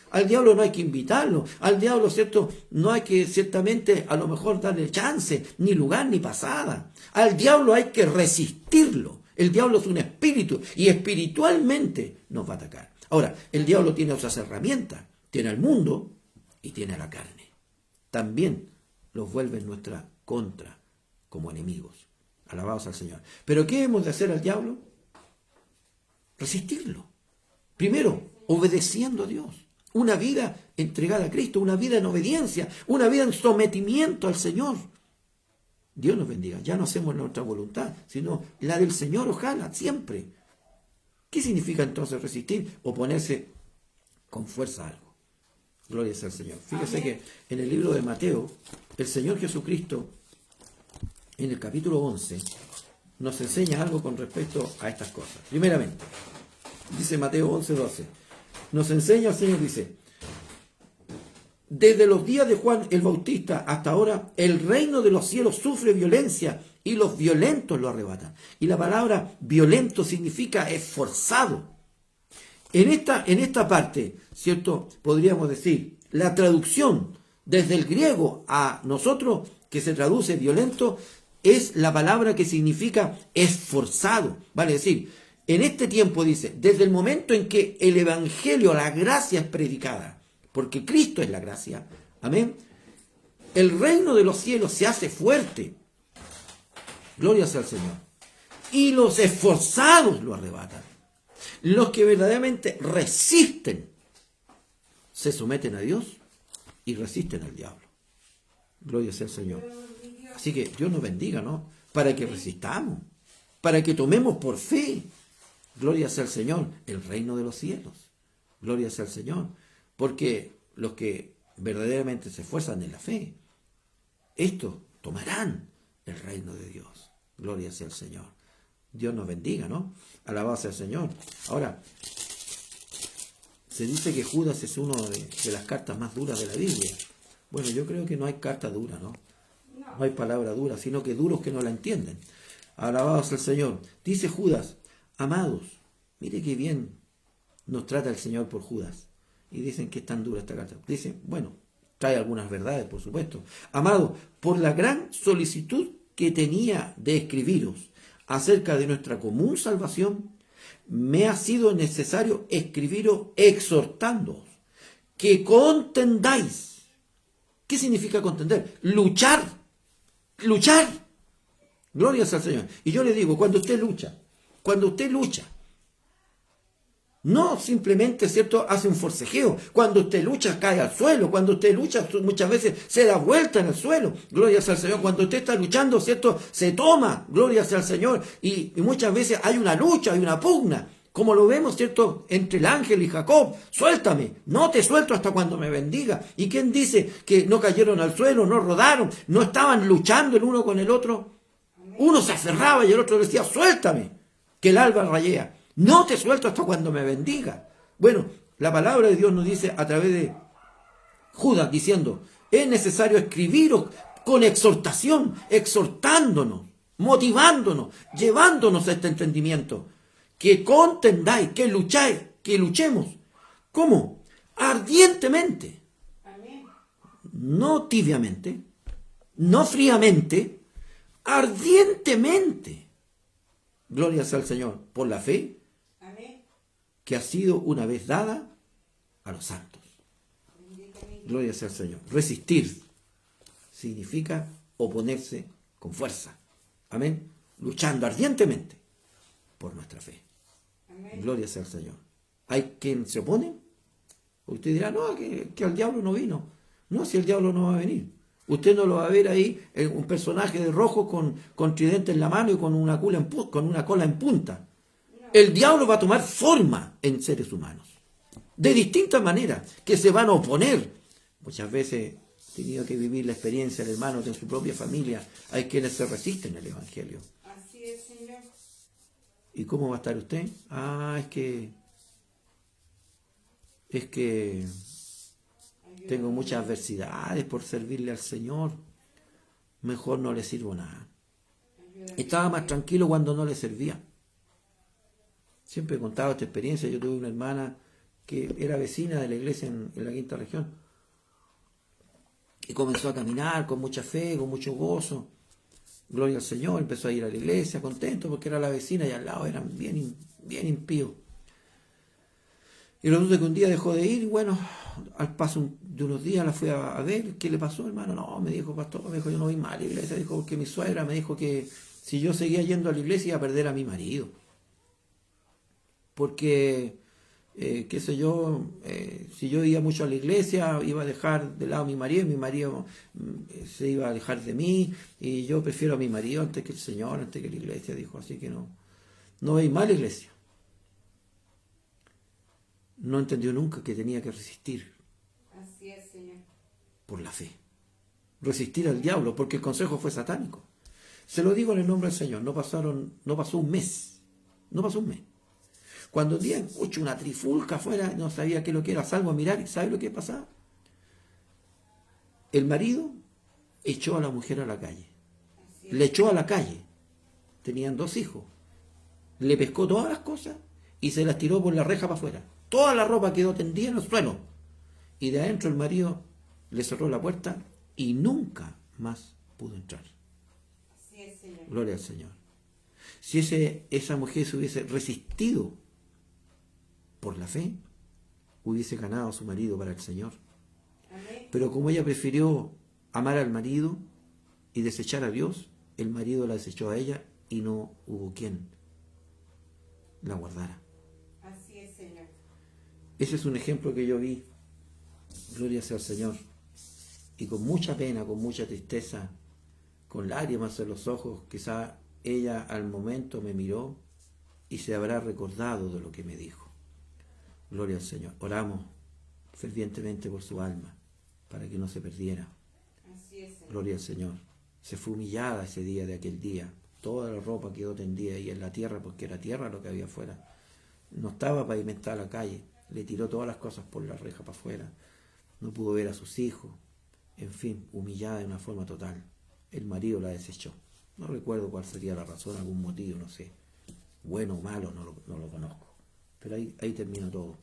Al diablo no hay que invitarlo. Al diablo, ¿cierto? No hay que, ciertamente, a lo mejor darle chance, ni lugar, ni pasada. Al diablo hay que resistirlo. El diablo es un espíritu y espiritualmente nos va a atacar. Ahora, el diablo tiene otras herramientas. Tiene al mundo y tiene a la carne. También los vuelve en nuestra contra como enemigos. Alabados al Señor. ¿Pero qué hemos de hacer al diablo? Resistirlo. Primero, obedeciendo a Dios. Una vida entregada a Cristo, una vida en obediencia, una vida en sometimiento al Señor. Dios nos bendiga. Ya no hacemos nuestra voluntad, sino la del Señor, ojalá, siempre. ¿Qué significa entonces resistir? Oponerse con fuerza a algo. Gloria sea al Señor. Fíjese que en el libro de Mateo, el Señor Jesucristo, en el capítulo 11, nos enseña algo con respecto a estas cosas. Primeramente, dice Mateo 11:12. Nos enseña, el Señor dice, desde los días de Juan el Bautista hasta ahora, el reino de los cielos sufre violencia y los violentos lo arrebatan. Y la palabra violento significa esforzado. En esta parte, ¿cierto? Podríamos decir, la traducción desde el griego a nosotros, que se traduce violento, es la palabra que significa esforzado. Vale decir, en este tiempo, dice, desde el momento en que el evangelio, la gracia es predicada, porque Cristo es la gracia, amén, el reino de los cielos se hace fuerte. Gloria sea al Señor. Y los esforzados lo arrebatan. Los que verdaderamente resisten, se someten a Dios y resisten al diablo. Gloria sea al Señor. Así que Dios nos bendiga, ¿no? Para que resistamos, para que tomemos por fe. Gloria sea al Señor, el reino de los cielos. Gloria sea al Señor. Porque los que verdaderamente se esfuerzan en la fe, estos tomarán el reino de Dios. Gloria sea al Señor. Dios nos bendiga, ¿no? Alabado sea el Señor. Ahora, se dice que Judas es una de las cartas más duras de la Biblia. Bueno, yo creo que no hay carta dura, ¿no? No hay palabra dura, sino que duros que no la entienden. Alabado sea el Señor. Dice Judas, amados, mire qué bien nos trata el Señor por Judas. Y dicen que es tan dura esta carta. Dicen, bueno, trae algunas verdades, por supuesto. Amados, por la gran solicitud que tenía de escribiros acerca de nuestra común salvación, me ha sido necesario escribiros exhortándoos que contendáis. ¿Qué significa contender? Luchar. Luchar. Gloria sea al Señor. Y yo le digo, cuando usted lucha, no simplemente, ¿cierto?, hace un forcejeo. Cuando usted lucha, cae al suelo. Cuando usted lucha, muchas veces se da vuelta en el suelo. Gloria sea al Señor. Cuando usted está luchando, ¿cierto?, se toma. Gloria sea al Señor. Y muchas veces hay una lucha, hay una pugna. Como lo vemos, ¿cierto?, entre el ángel y Jacob. Suéltame, no te suelto hasta cuando me bendiga. ¿Y quién dice que no cayeron al suelo, no rodaron, no estaban luchando el uno con el otro? Uno se aferraba y el otro decía, suéltame, que el alba rayea. No te suelto hasta cuando me bendiga. Bueno, la palabra de Dios nos dice a través de Judas diciendo, es necesario escribiros con exhortación, exhortándonos. motivándonos, llevándonos a este entendimiento. Que contendáis, que lucháis, que luchemos. ¿Cómo? Ardientemente. Amén. No tibiamente, no fríamente, ardientemente. Gloria sea al Señor por la fe Amén. que ha sido una vez dada a los santos. Bendito mi Dios. Gloria sea al Señor. Resistir significa oponerse con fuerza. Amén. Luchando ardientemente por nuestra fe. Amén. Gloria sea al Señor. ¿Hay quien se opone? Usted dirá, no, que el diablo no vino. No, si el diablo no va a venir. Usted no lo va a ver ahí, un personaje de rojo con tridente en la mano y con una cola en punta. El diablo va a tomar forma en seres humanos. De distintas maneras, que se van a oponer. Muchas veces he tenido que vivir la experiencia de hermanos en su propia familia. Hay quienes se resisten al Evangelio. Así es, Señor. ¿Y cómo va a estar usted? Es que tengo muchas adversidades por servirle al Señor. Mejor no le sirvo nada. Estaba más tranquilo cuando no le servía. Siempre he contado esta experiencia. Yo tuve una hermana que era vecina de la iglesia en la quinta región. Y comenzó a caminar con mucha fe, con mucho gozo. Gloria al Señor. Empezó a ir a la iglesia contento porque era la vecina y al lado eran bien impíos. Y resulta que un día dejó de ir y bueno, al paso de unos días la fui a ver. ¿Qué le pasó, hermano? No, me dijo, pastor, me dijo, yo no voy mal a la iglesia. Dijo, porque mi suegra me dijo que si yo seguía yendo a la iglesia iba a perder a mi marido. Porque, qué sé yo, si yo iba mucho a la iglesia iba a dejar de lado a mi marido se iba a alejar de mí y yo prefiero a mi marido antes que el Señor, antes que la iglesia, dijo. Así que no veis mal a la iglesia. No entendió nunca que tenía que resistir Así es, Señor. por la fe. Resistir al diablo, porque el consejo fue satánico. Se lo digo en el nombre del Señor. No pasó un mes. No pasó un mes. Cuando un día escucho una trifulca afuera, no sabía qué es lo que era, salgo a mirar y ¿sabe lo que pasaba? El marido echó a la mujer a la calle. Así es. Le echó a la calle. Tenían 2 hijos. Le pescó todas las cosas y se las tiró por la reja para afuera. Toda la ropa quedó tendida en el suelo. Y de adentro el marido le cerró la puerta y nunca más pudo entrar. Así es, Señor. Gloria al Señor. Si esa mujer se hubiese resistido por la fe, hubiese ganado a su marido para el Señor. Amén. Pero como ella prefirió amar al marido y desechar a Dios, el marido la desechó a ella y no hubo quien la guardara. Así es, Señor. Ese es un ejemplo que yo vi. Gloria sea al Señor. Y con mucha pena, con mucha tristeza, con lágrimas en los ojos, quizá ella al momento me miró y se habrá recordado de lo que me dijo. Gloria al Señor. Oramos fervientemente por su alma, para que no se perdiera. Así es, Señor. Gloria al Señor. Se fue humillada ese día de aquel día. Toda la ropa quedó tendida ahí en la tierra, porque era tierra lo que había afuera. No estaba pavimentada la calle. Le tiró todas las cosas por la reja para afuera. No pudo ver a sus hijos. En fin, humillada de una forma total. El marido la desechó. No recuerdo cuál sería la razón, algún motivo, no sé. Bueno o malo, no lo conozco. Pero ahí termina todo.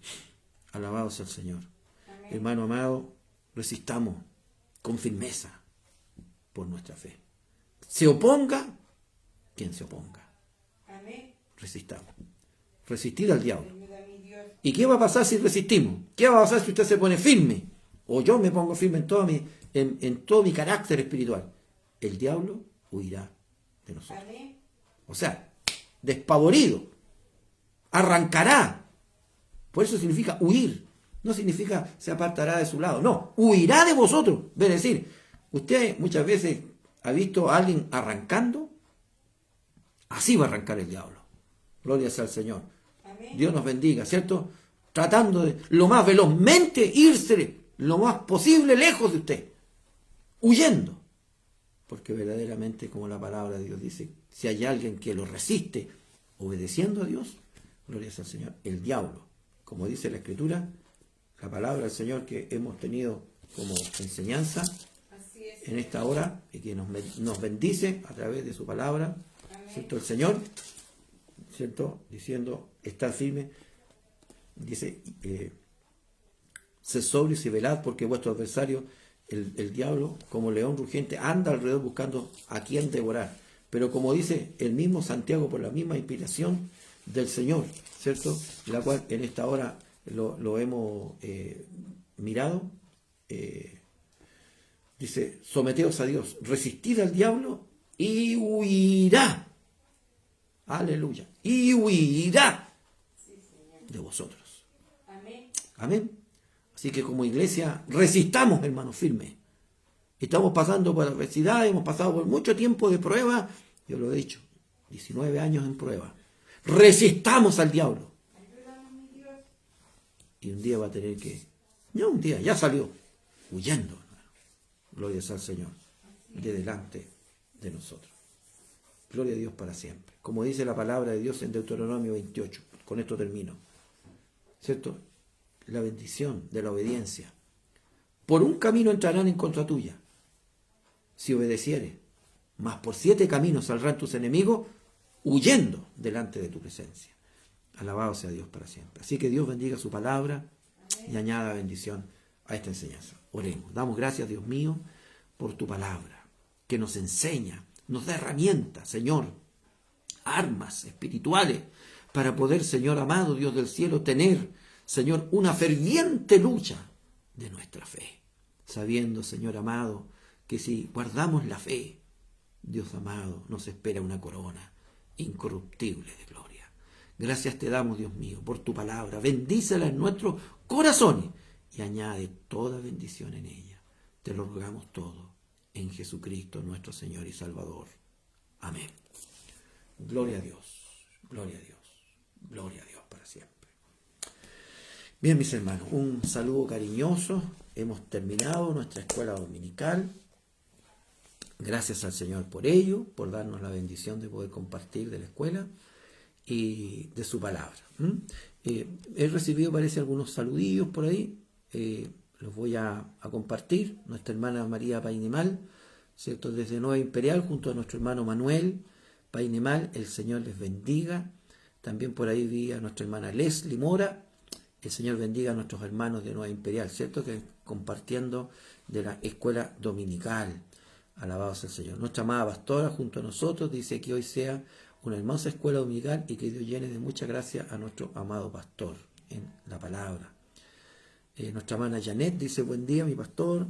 Alabado sea el Señor. Amén. Hermano amado, resistamos con firmeza por nuestra fe. Se oponga quien se oponga. Amén. Resistamos. Resistir al diablo. Ayuda a mi Dios. ¿Y qué va a pasar si resistimos? ¿Qué va a pasar si usted se pone firme? O yo me pongo firme en todo mi carácter espiritual. El diablo huirá de nosotros. Amén. O sea, despavorido. Arrancará. Por eso significa huir. No significa se apartará de su lado. No, huirá de vosotros. Es decir, usted muchas veces ha visto a alguien arrancando. Así va a arrancar el diablo. Gloria sea al Señor. Amén. Dios nos bendiga, ¿cierto? Tratando de lo más velozmente irse lo más posible lejos de usted. Huyendo. Porque verdaderamente, como la palabra de Dios dice, si hay alguien que lo resiste obedeciendo a Dios, gloria sea al Señor, el diablo. Como dice la Escritura, la palabra del Señor que hemos tenido como enseñanza, Así es, en esta hora y que nos bendice a través de su palabra, ¿cierto? El Señor, ¿cierto? Diciendo, estar firme, dice, sed sobrios y velad, porque vuestro adversario, el diablo, como león rugiente, anda alrededor buscando a quien devorar. Pero como dice el mismo Santiago, por la misma inspiración del Señor, ¿cierto? La cual en esta hora lo hemos mirado, dice, someteos a Dios, resistid al diablo y huirá. Aleluya. Y huirá de vosotros. Amén. Amén. Así que como iglesia, resistamos, hermanos, firme. Estamos pasando por adversidad, hemos pasado por mucho tiempo de prueba. Yo lo he dicho, 19 años en prueba. Resistamos al diablo. Ayúdanos, mi Dios. Y un día va a tener que, no un día, ya salió, huyendo, hermano. Gloria sea al Señor, de delante de nosotros. Gloria a Dios para siempre. Como dice la palabra de Dios en Deuteronomio 28, con esto termino. ¿Cierto? La bendición de la obediencia. Por un camino entrarán en contra tuya, si obedecieres, mas por 7 caminos saldrán tus enemigos, huyendo delante de tu presencia. Alabado sea Dios para siempre. Así que Dios bendiga su palabra y añada bendición a esta enseñanza. Oremos. Damos gracias, Dios mío, por tu palabra, que nos enseña, nos da herramientas, Señor, armas espirituales, para poder, Señor amado, Dios del cielo, tener, Señor, una ferviente lucha de nuestra fe, sabiendo, Señor amado, que si guardamos la fe, Dios amado, nos espera una corona incorruptible de gloria. Gracias te damos, Dios mío, por tu palabra. Bendícela en nuestros corazones y añade toda bendición en ella. Te lo rogamos todo en Jesucristo, nuestro Señor y Salvador. Amén. Gloria a Dios, gloria a Dios, gloria a Dios para siempre. Bien, mis hermanos, un saludo cariñoso. Hemos terminado nuestra escuela dominical. Gracias al Señor por ello, por darnos la bendición de poder compartir de la escuela y de su palabra. He recibido, parece, algunos saludillos por ahí. Los voy a compartir. Nuestra hermana María Painemal, ¿cierto? Desde Nueva Imperial, junto a nuestro hermano Manuel Painemal, el Señor les bendiga. También por ahí vi a nuestra hermana Leslie Mora. El Señor bendiga a nuestros hermanos de Nueva Imperial, ¿cierto? Que compartiendo de la escuela dominical. Alabado sea el Señor. Nuestra amada pastora junto a nosotros dice que hoy sea una hermosa escuela dominical y que Dios llene de mucha gracia a nuestro amado pastor en la palabra. Nuestra hermana Janet dice, buen día mi pastor,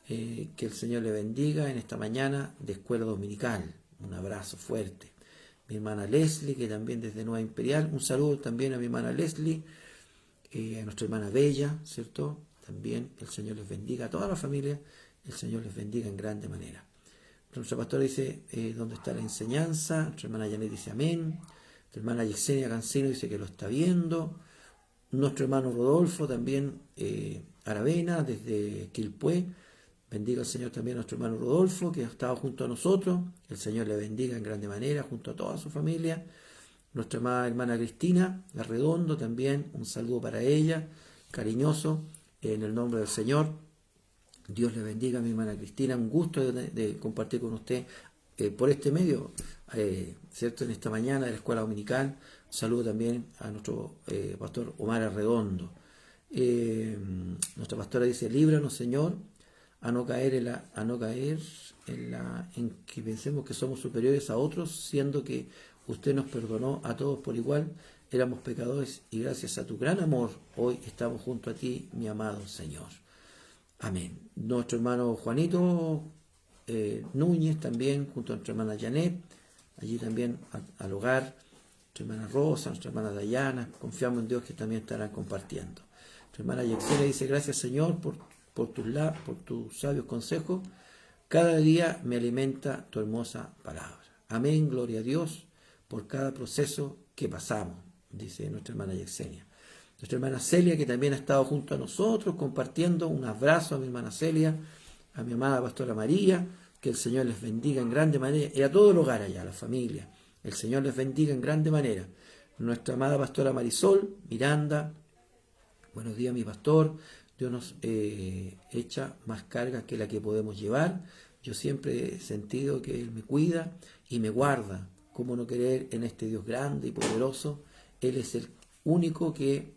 que el Señor le bendiga en esta mañana de escuela dominical. Un abrazo fuerte. Mi hermana Leslie, que también desde Nueva Imperial, un saludo también a mi hermana Leslie, a nuestra hermana Bella, ¿cierto? También el Señor les bendiga, a toda la familia, el Señor les bendiga en grande manera. Nuestra pastora dice, ¿dónde está la enseñanza? Nuestra hermana Janet dice, amén. Nuestra hermana Yesenia Cancino dice que lo está viendo. Nuestro hermano Rodolfo también, Aravena, desde Quilpué. Bendiga al Señor también a nuestro hermano Rodolfo, que ha estado junto a nosotros. El Señor le bendiga en grande manera, junto a toda su familia. Nuestra amada hermana Cristina Arredondo también, un saludo para ella, cariñoso, en el nombre del Señor. Dios le bendiga a mi hermana Cristina, un gusto de compartir con usted por este medio, ¿cierto? En esta mañana de la escuela dominical. Un saludo también a nuestro pastor Omar Arredondo. Nuestra pastora dice, líbranos, Señor, a no caer en que pensemos que somos superiores a otros, siendo que usted nos perdonó a todos por igual, éramos pecadores y gracias a tu gran amor hoy estamos junto a ti, mi amado Señor. Amén. Nuestro hermano Juanito Núñez también, junto a nuestra hermana Janet, allí también al hogar, nuestra hermana Rosa, nuestra hermana Dayana, confiamos en Dios que también estarán compartiendo. Nuestra hermana Yexela dice, gracias Señor por tus sabios consejos, cada día me alimenta tu hermosa palabra. Amén, gloria a Dios por cada proceso que pasamos, dice nuestra hermana Yexenia. Nuestra hermana Celia, que también ha estado junto a nosotros compartiendo, un abrazo a mi hermana Celia, a mi amada pastora María, que el Señor les bendiga en grande manera, y a todo el hogar allá, a la familia, el Señor les bendiga en grande manera. Nuestra amada pastora Marisol Miranda, buenos días mi pastor, Dios nos echa más cargas que la que podemos llevar. Yo siempre he sentido que Él me cuida y me guarda. ¿Cómo no creer en este Dios grande y poderoso? Él es el único que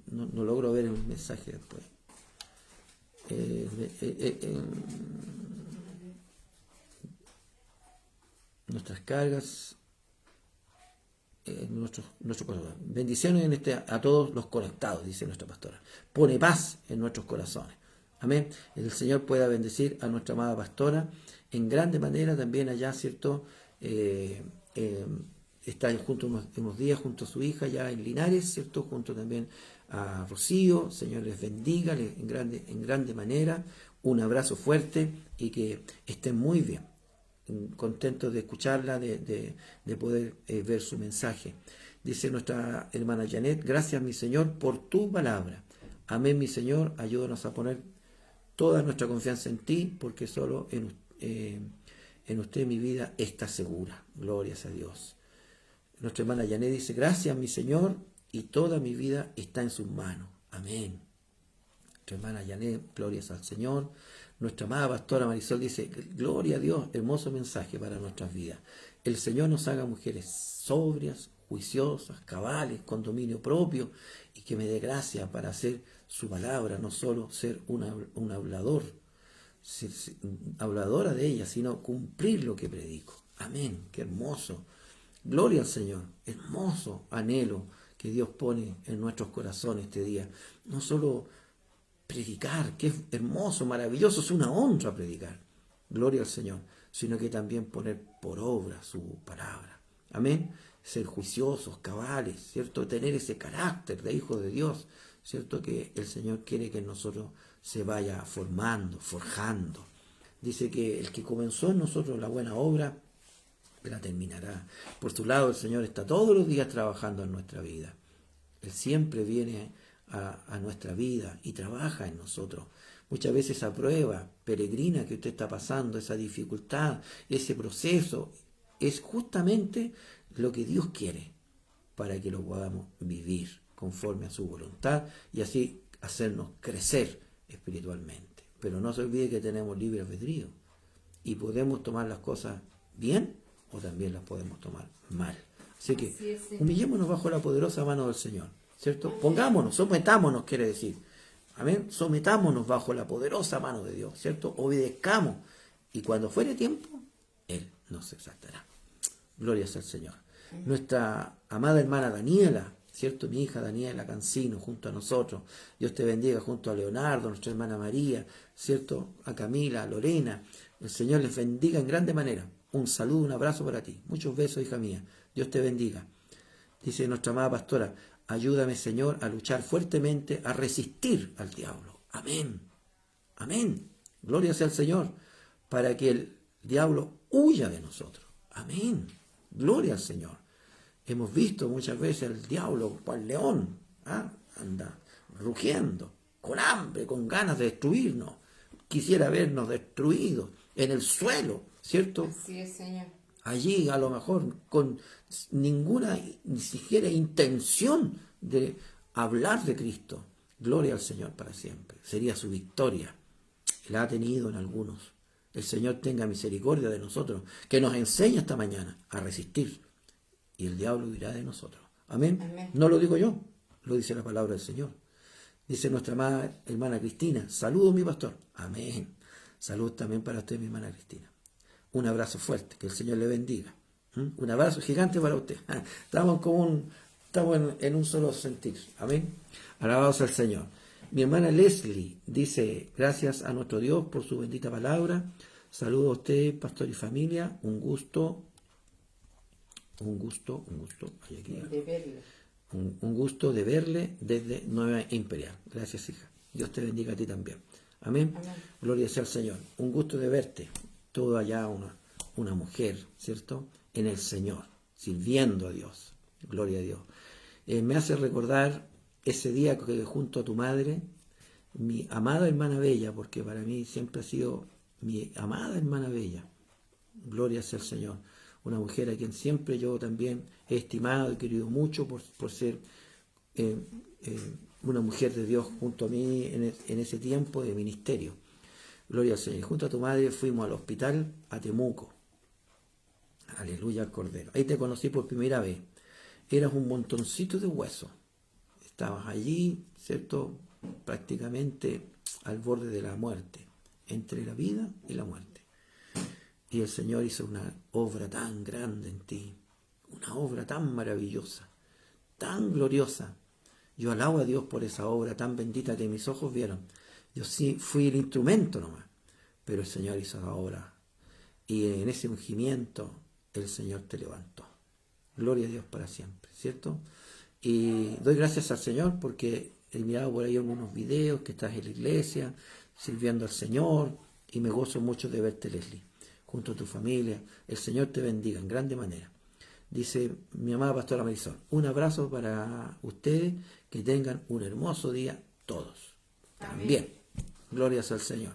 no logro ver el mensaje después. Nuestras cargas, nuestro corazón. Bendiciones a todos los conectados, dice nuestra pastora. Pone paz en nuestros corazones. Amén. El Señor pueda bendecir a nuestra amada pastora en grande manera también allá, ¿cierto? Está junto unos días junto a su hija ya en Linares, ¿cierto? Junto también a Rocío. Señor les bendiga en grande manera. Un abrazo fuerte y que estén muy bien. Contentos de escucharla, de poder ver su mensaje. Dice nuestra hermana Janet: gracias, mi Señor, por tu palabra. Amén, mi Señor, ayúdanos a poner toda nuestra confianza en ti, porque solo en usted mi vida está segura. Glorias a Dios. Nuestra hermana Janet dice: gracias, mi Señor, y toda mi vida está en sus manos. Amén. Nuestra hermana Janet, glorias al Señor. Nuestra amada pastora Marisol dice: gloria a Dios, hermoso mensaje para nuestras vidas. El Señor nos haga mujeres sobrias, juiciosas, cabales, con dominio propio, y que me dé gracia para hacer su palabra, no solo ser un hablador, habladora de ella, sino cumplir lo que predico. Amén, qué hermoso. Gloria al Señor, hermoso anhelo que Dios pone en nuestros corazones este día. No solo predicar, que es hermoso, maravilloso, es una honra predicar, gloria al Señor, sino que también poner por obra su palabra. Amén. Ser juiciosos, cabales, ¿cierto? Tener ese carácter de hijo de Dios, ¿cierto? Que el Señor quiere que en nosotros se vaya formando, forjando. Dice que el que comenzó en nosotros la buena obra la terminará. Por su lado, el Señor está todos los días trabajando en nuestra vida. Él siempre viene a nuestra vida y trabaja en nosotros. Muchas veces esa prueba peregrina que usted está pasando, esa dificultad, ese proceso, es justamente lo que Dios quiere para que lo podamos vivir conforme a su voluntad y así hacernos crecer espiritualmente. Pero no se olvide que tenemos libre albedrío y podemos tomar las cosas bien o también las podemos tomar mal. Así que humillémonos bajo la poderosa mano del Señor, ¿cierto? Pongámonos, sometámonos, quiere decir. Amén. Sometámonos bajo la poderosa mano de Dios, ¿cierto? Obedezcamos. Y cuando fuere tiempo, Él nos exaltará. Gloria sea al Señor. Nuestra amada hermana Daniela, ¿cierto? Mi hija Daniela Cancino, junto a nosotros. Dios te bendiga, junto a Leonardo, nuestra hermana María, ¿cierto? A Camila, a Lorena. El Señor les bendiga en grande manera. Un saludo, un abrazo para ti. Muchos besos, hija mía. Dios te bendiga. Dice nuestra amada pastora: ayúdame, Señor, a luchar fuertemente, a resistir al diablo. Amén. Amén. Gloria sea al Señor, para que el diablo huya de nosotros. Amén. Gloria al Señor. Hemos visto muchas veces al diablo, cual león, anda rugiendo, con hambre, con ganas de destruirnos. Quisiera vernos destruidos en el suelo, ¿cierto? Así es, Señor. Allí a lo mejor con ninguna, ni siquiera intención de hablar de Cristo. Gloria al Señor para siempre. Sería su victoria. La ha tenido en algunos. El Señor tenga misericordia de nosotros, que nos enseñe esta mañana a resistir. Y el diablo huirá de nosotros. Amén. Amén. No lo digo yo, lo dice la palabra del Señor. Dice nuestra amada hermana Cristina: saludos, mi pastor. Amén. Salud también para usted, mi hermana Cristina. Un abrazo fuerte, que el Señor le bendiga. Un abrazo gigante para usted. Estamos en un solo sentir. Amén. Alabados al Señor. Mi hermana Leslie dice: gracias a nuestro Dios por su bendita palabra. Saludos a usted, pastor y familia. Un gusto. Hay aquí. De verle. Un gusto de verle desde Nueva Imperial. Gracias, hija. Dios te bendiga a ti también. Amén. Amén. Gloria sea al Señor. Un gusto de verte. Todo allá una mujer, ¿cierto? En el Señor, sirviendo a Dios. Gloria a Dios. Me hace recordar ese día que junto a tu madre, mi amada hermana Bella, porque para mí siempre ha sido mi amada hermana Bella. Gloria sea al Señor. Una mujer a quien siempre yo también he estimado y querido mucho por ser una mujer de Dios junto a mí en ese tiempo de ministerio. Gloria al Señor. Y junto a tu madre fuimos al hospital a Temuco. Aleluya al Cordero. Ahí te conocí por primera vez. Eras un montoncito de huesos. Estabas allí, ¿cierto? Prácticamente al borde de la muerte, entre la vida y la muerte. Y el Señor hizo una obra tan grande en ti, una obra tan maravillosa, tan gloriosa. Yo alabo a Dios por esa obra tan bendita que mis ojos vieron. Yo sí fui el instrumento nomás, pero el Señor hizo la obra. Y en ese ungimiento el Señor te levantó. Gloria a Dios para siempre, ¿cierto? Y doy gracias al Señor porque he mirado por ahí algunos videos que estás en la iglesia, sirviendo al Señor, y me gozo mucho de verte, Leslie, junto a tu familia. El Señor te bendiga en grande manera. Dice mi amada pastora Marisol, un abrazo para ustedes, que tengan un hermoso día todos. También, glorias al Señor.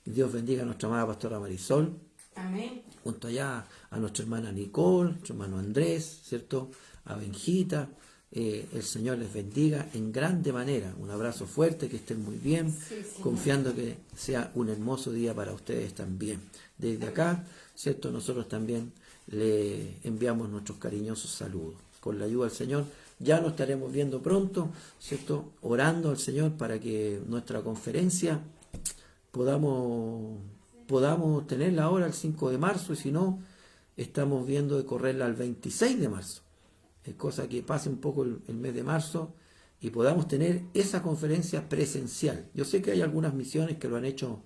Dios bendiga a nuestra amada pastora Marisol. Amén. Junto allá a nuestra hermana Nicole, nuestro hermano Andrés, ¿cierto? A Benjita. El Señor les bendiga en grande manera. Un abrazo fuerte, que estén muy bien, confiando que sea un hermoso día para ustedes también. Desde acá, ¿cierto? Nosotros también le enviamos nuestros cariñosos saludos. Con la ayuda del Señor, ya nos estaremos viendo pronto, ¿cierto? Orando al Señor para que nuestra conferencia podamos tenerla ahora el 5 de marzo, y si no, estamos viendo de correrla al 26 de marzo. Es cosa que pase un poco el mes de marzo y podamos tener esa conferencia presencial. Yo sé que hay algunas misiones que lo han hecho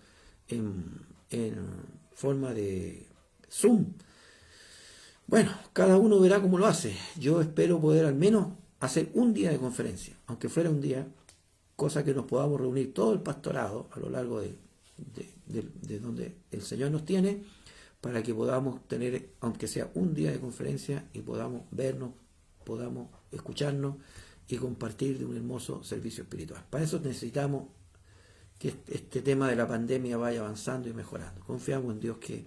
en forma de Zoom. Bueno, cada uno verá cómo lo hace. Yo espero poder al menos hacer un día de conferencia, aunque fuera un día, cosa que nos podamos reunir todo el pastorado a lo largo de donde el Señor nos tiene, para que podamos tener, aunque sea un día de conferencia, y podamos vernos, podamos escucharnos y compartir de un hermoso servicio espiritual. Para eso necesitamos que este tema de la pandemia vaya avanzando y mejorando. Confiamos en Dios que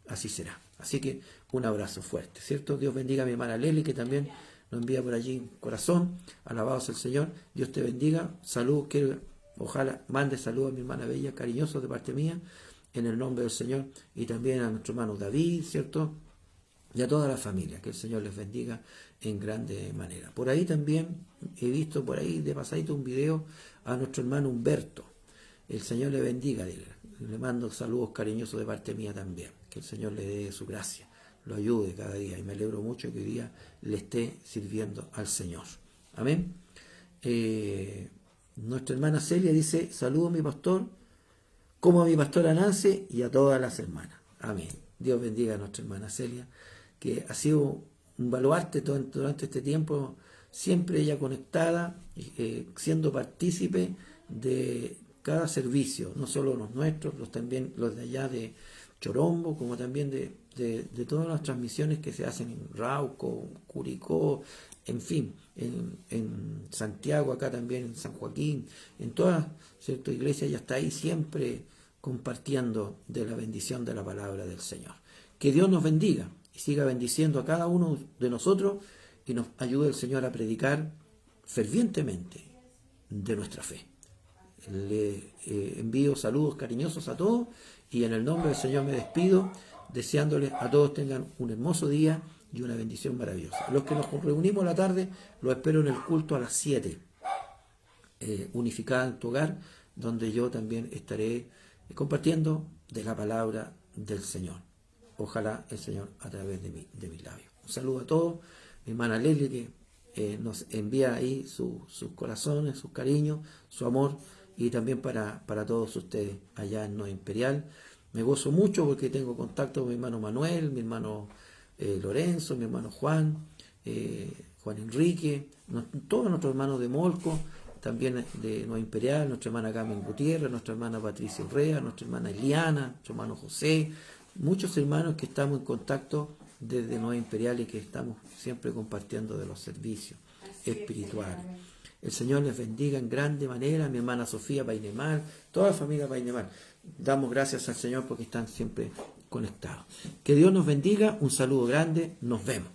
así será. Así que un abrazo fuerte, ¿cierto? Dios bendiga a mi hermana Leli, que también nos envía por allí un corazón. Alabados el Señor. Dios te bendiga. Saludos, ojalá mande saludos a mi hermana Bella, cariñosos de parte mía, en el nombre del Señor, y también a nuestro hermano David, ¿cierto? Y a toda la familia, que el Señor les bendiga en grande manera. Por ahí también he visto por ahí de pasadito un video a nuestro hermano Humberto. El Señor le bendiga, le mando saludos cariñosos de parte mía también. Que el Señor le dé su gracia, lo ayude cada día, y me alegro mucho que hoy día le esté sirviendo al Señor. Amén. Nuestra hermana Celia dice, saludo a mi pastor, como a mi pastora Nancy y a todas las hermanas. Amén. Dios bendiga a nuestra hermana Celia, que ha sido un baluarte durante este tiempo, siempre ella conectada, siendo partícipe de cada servicio, no solo los nuestros, también los de allá de Chorombo, como también de todas las transmisiones que se hacen en Rauco, Curicó, en fin, en Santiago, acá también en San Joaquín, en todas, ¿cierto? Iglesias, ella está ahí siempre compartiendo de la bendición de la palabra del Señor. Que Dios nos bendiga y siga bendiciendo a cada uno de nosotros, y nos ayude el Señor a predicar fervientemente de nuestra fe. Le envío saludos cariñosos a todos, y en el nombre del Señor me despido, deseándoles a todos tengan un hermoso día y una bendición maravillosa. Los que nos reunimos a la tarde, los espero en el culto a las 7, unificada en tu hogar, donde yo también estaré compartiendo de la palabra del Señor. Ojalá el Señor a través de mis labios. Un saludo a todos. Mi hermana Leslie, que nos envía ahí sus corazones, sus cariños, su amor, y también para todos ustedes allá en Nueva Imperial. Me gozo mucho porque tengo contacto con mi hermano Manuel, mi hermano Lorenzo, mi hermano Juan Enrique, todos nuestros hermanos de Molco, también de Nueva Imperial, nuestra hermana Carmen Gutiérrez, nuestra hermana Patricia Urrea, nuestra hermana Eliana, nuestro hermano José, muchos hermanos que estamos en contacto desde Nueva Imperial y que estamos siempre compartiendo de los servicios espirituales. El Señor les bendiga en grande manera, mi hermana Sofía Painemar, toda la familia Painemar. Damos gracias al Señor porque están siempre conectados. Que Dios nos bendiga, un saludo grande, nos vemos.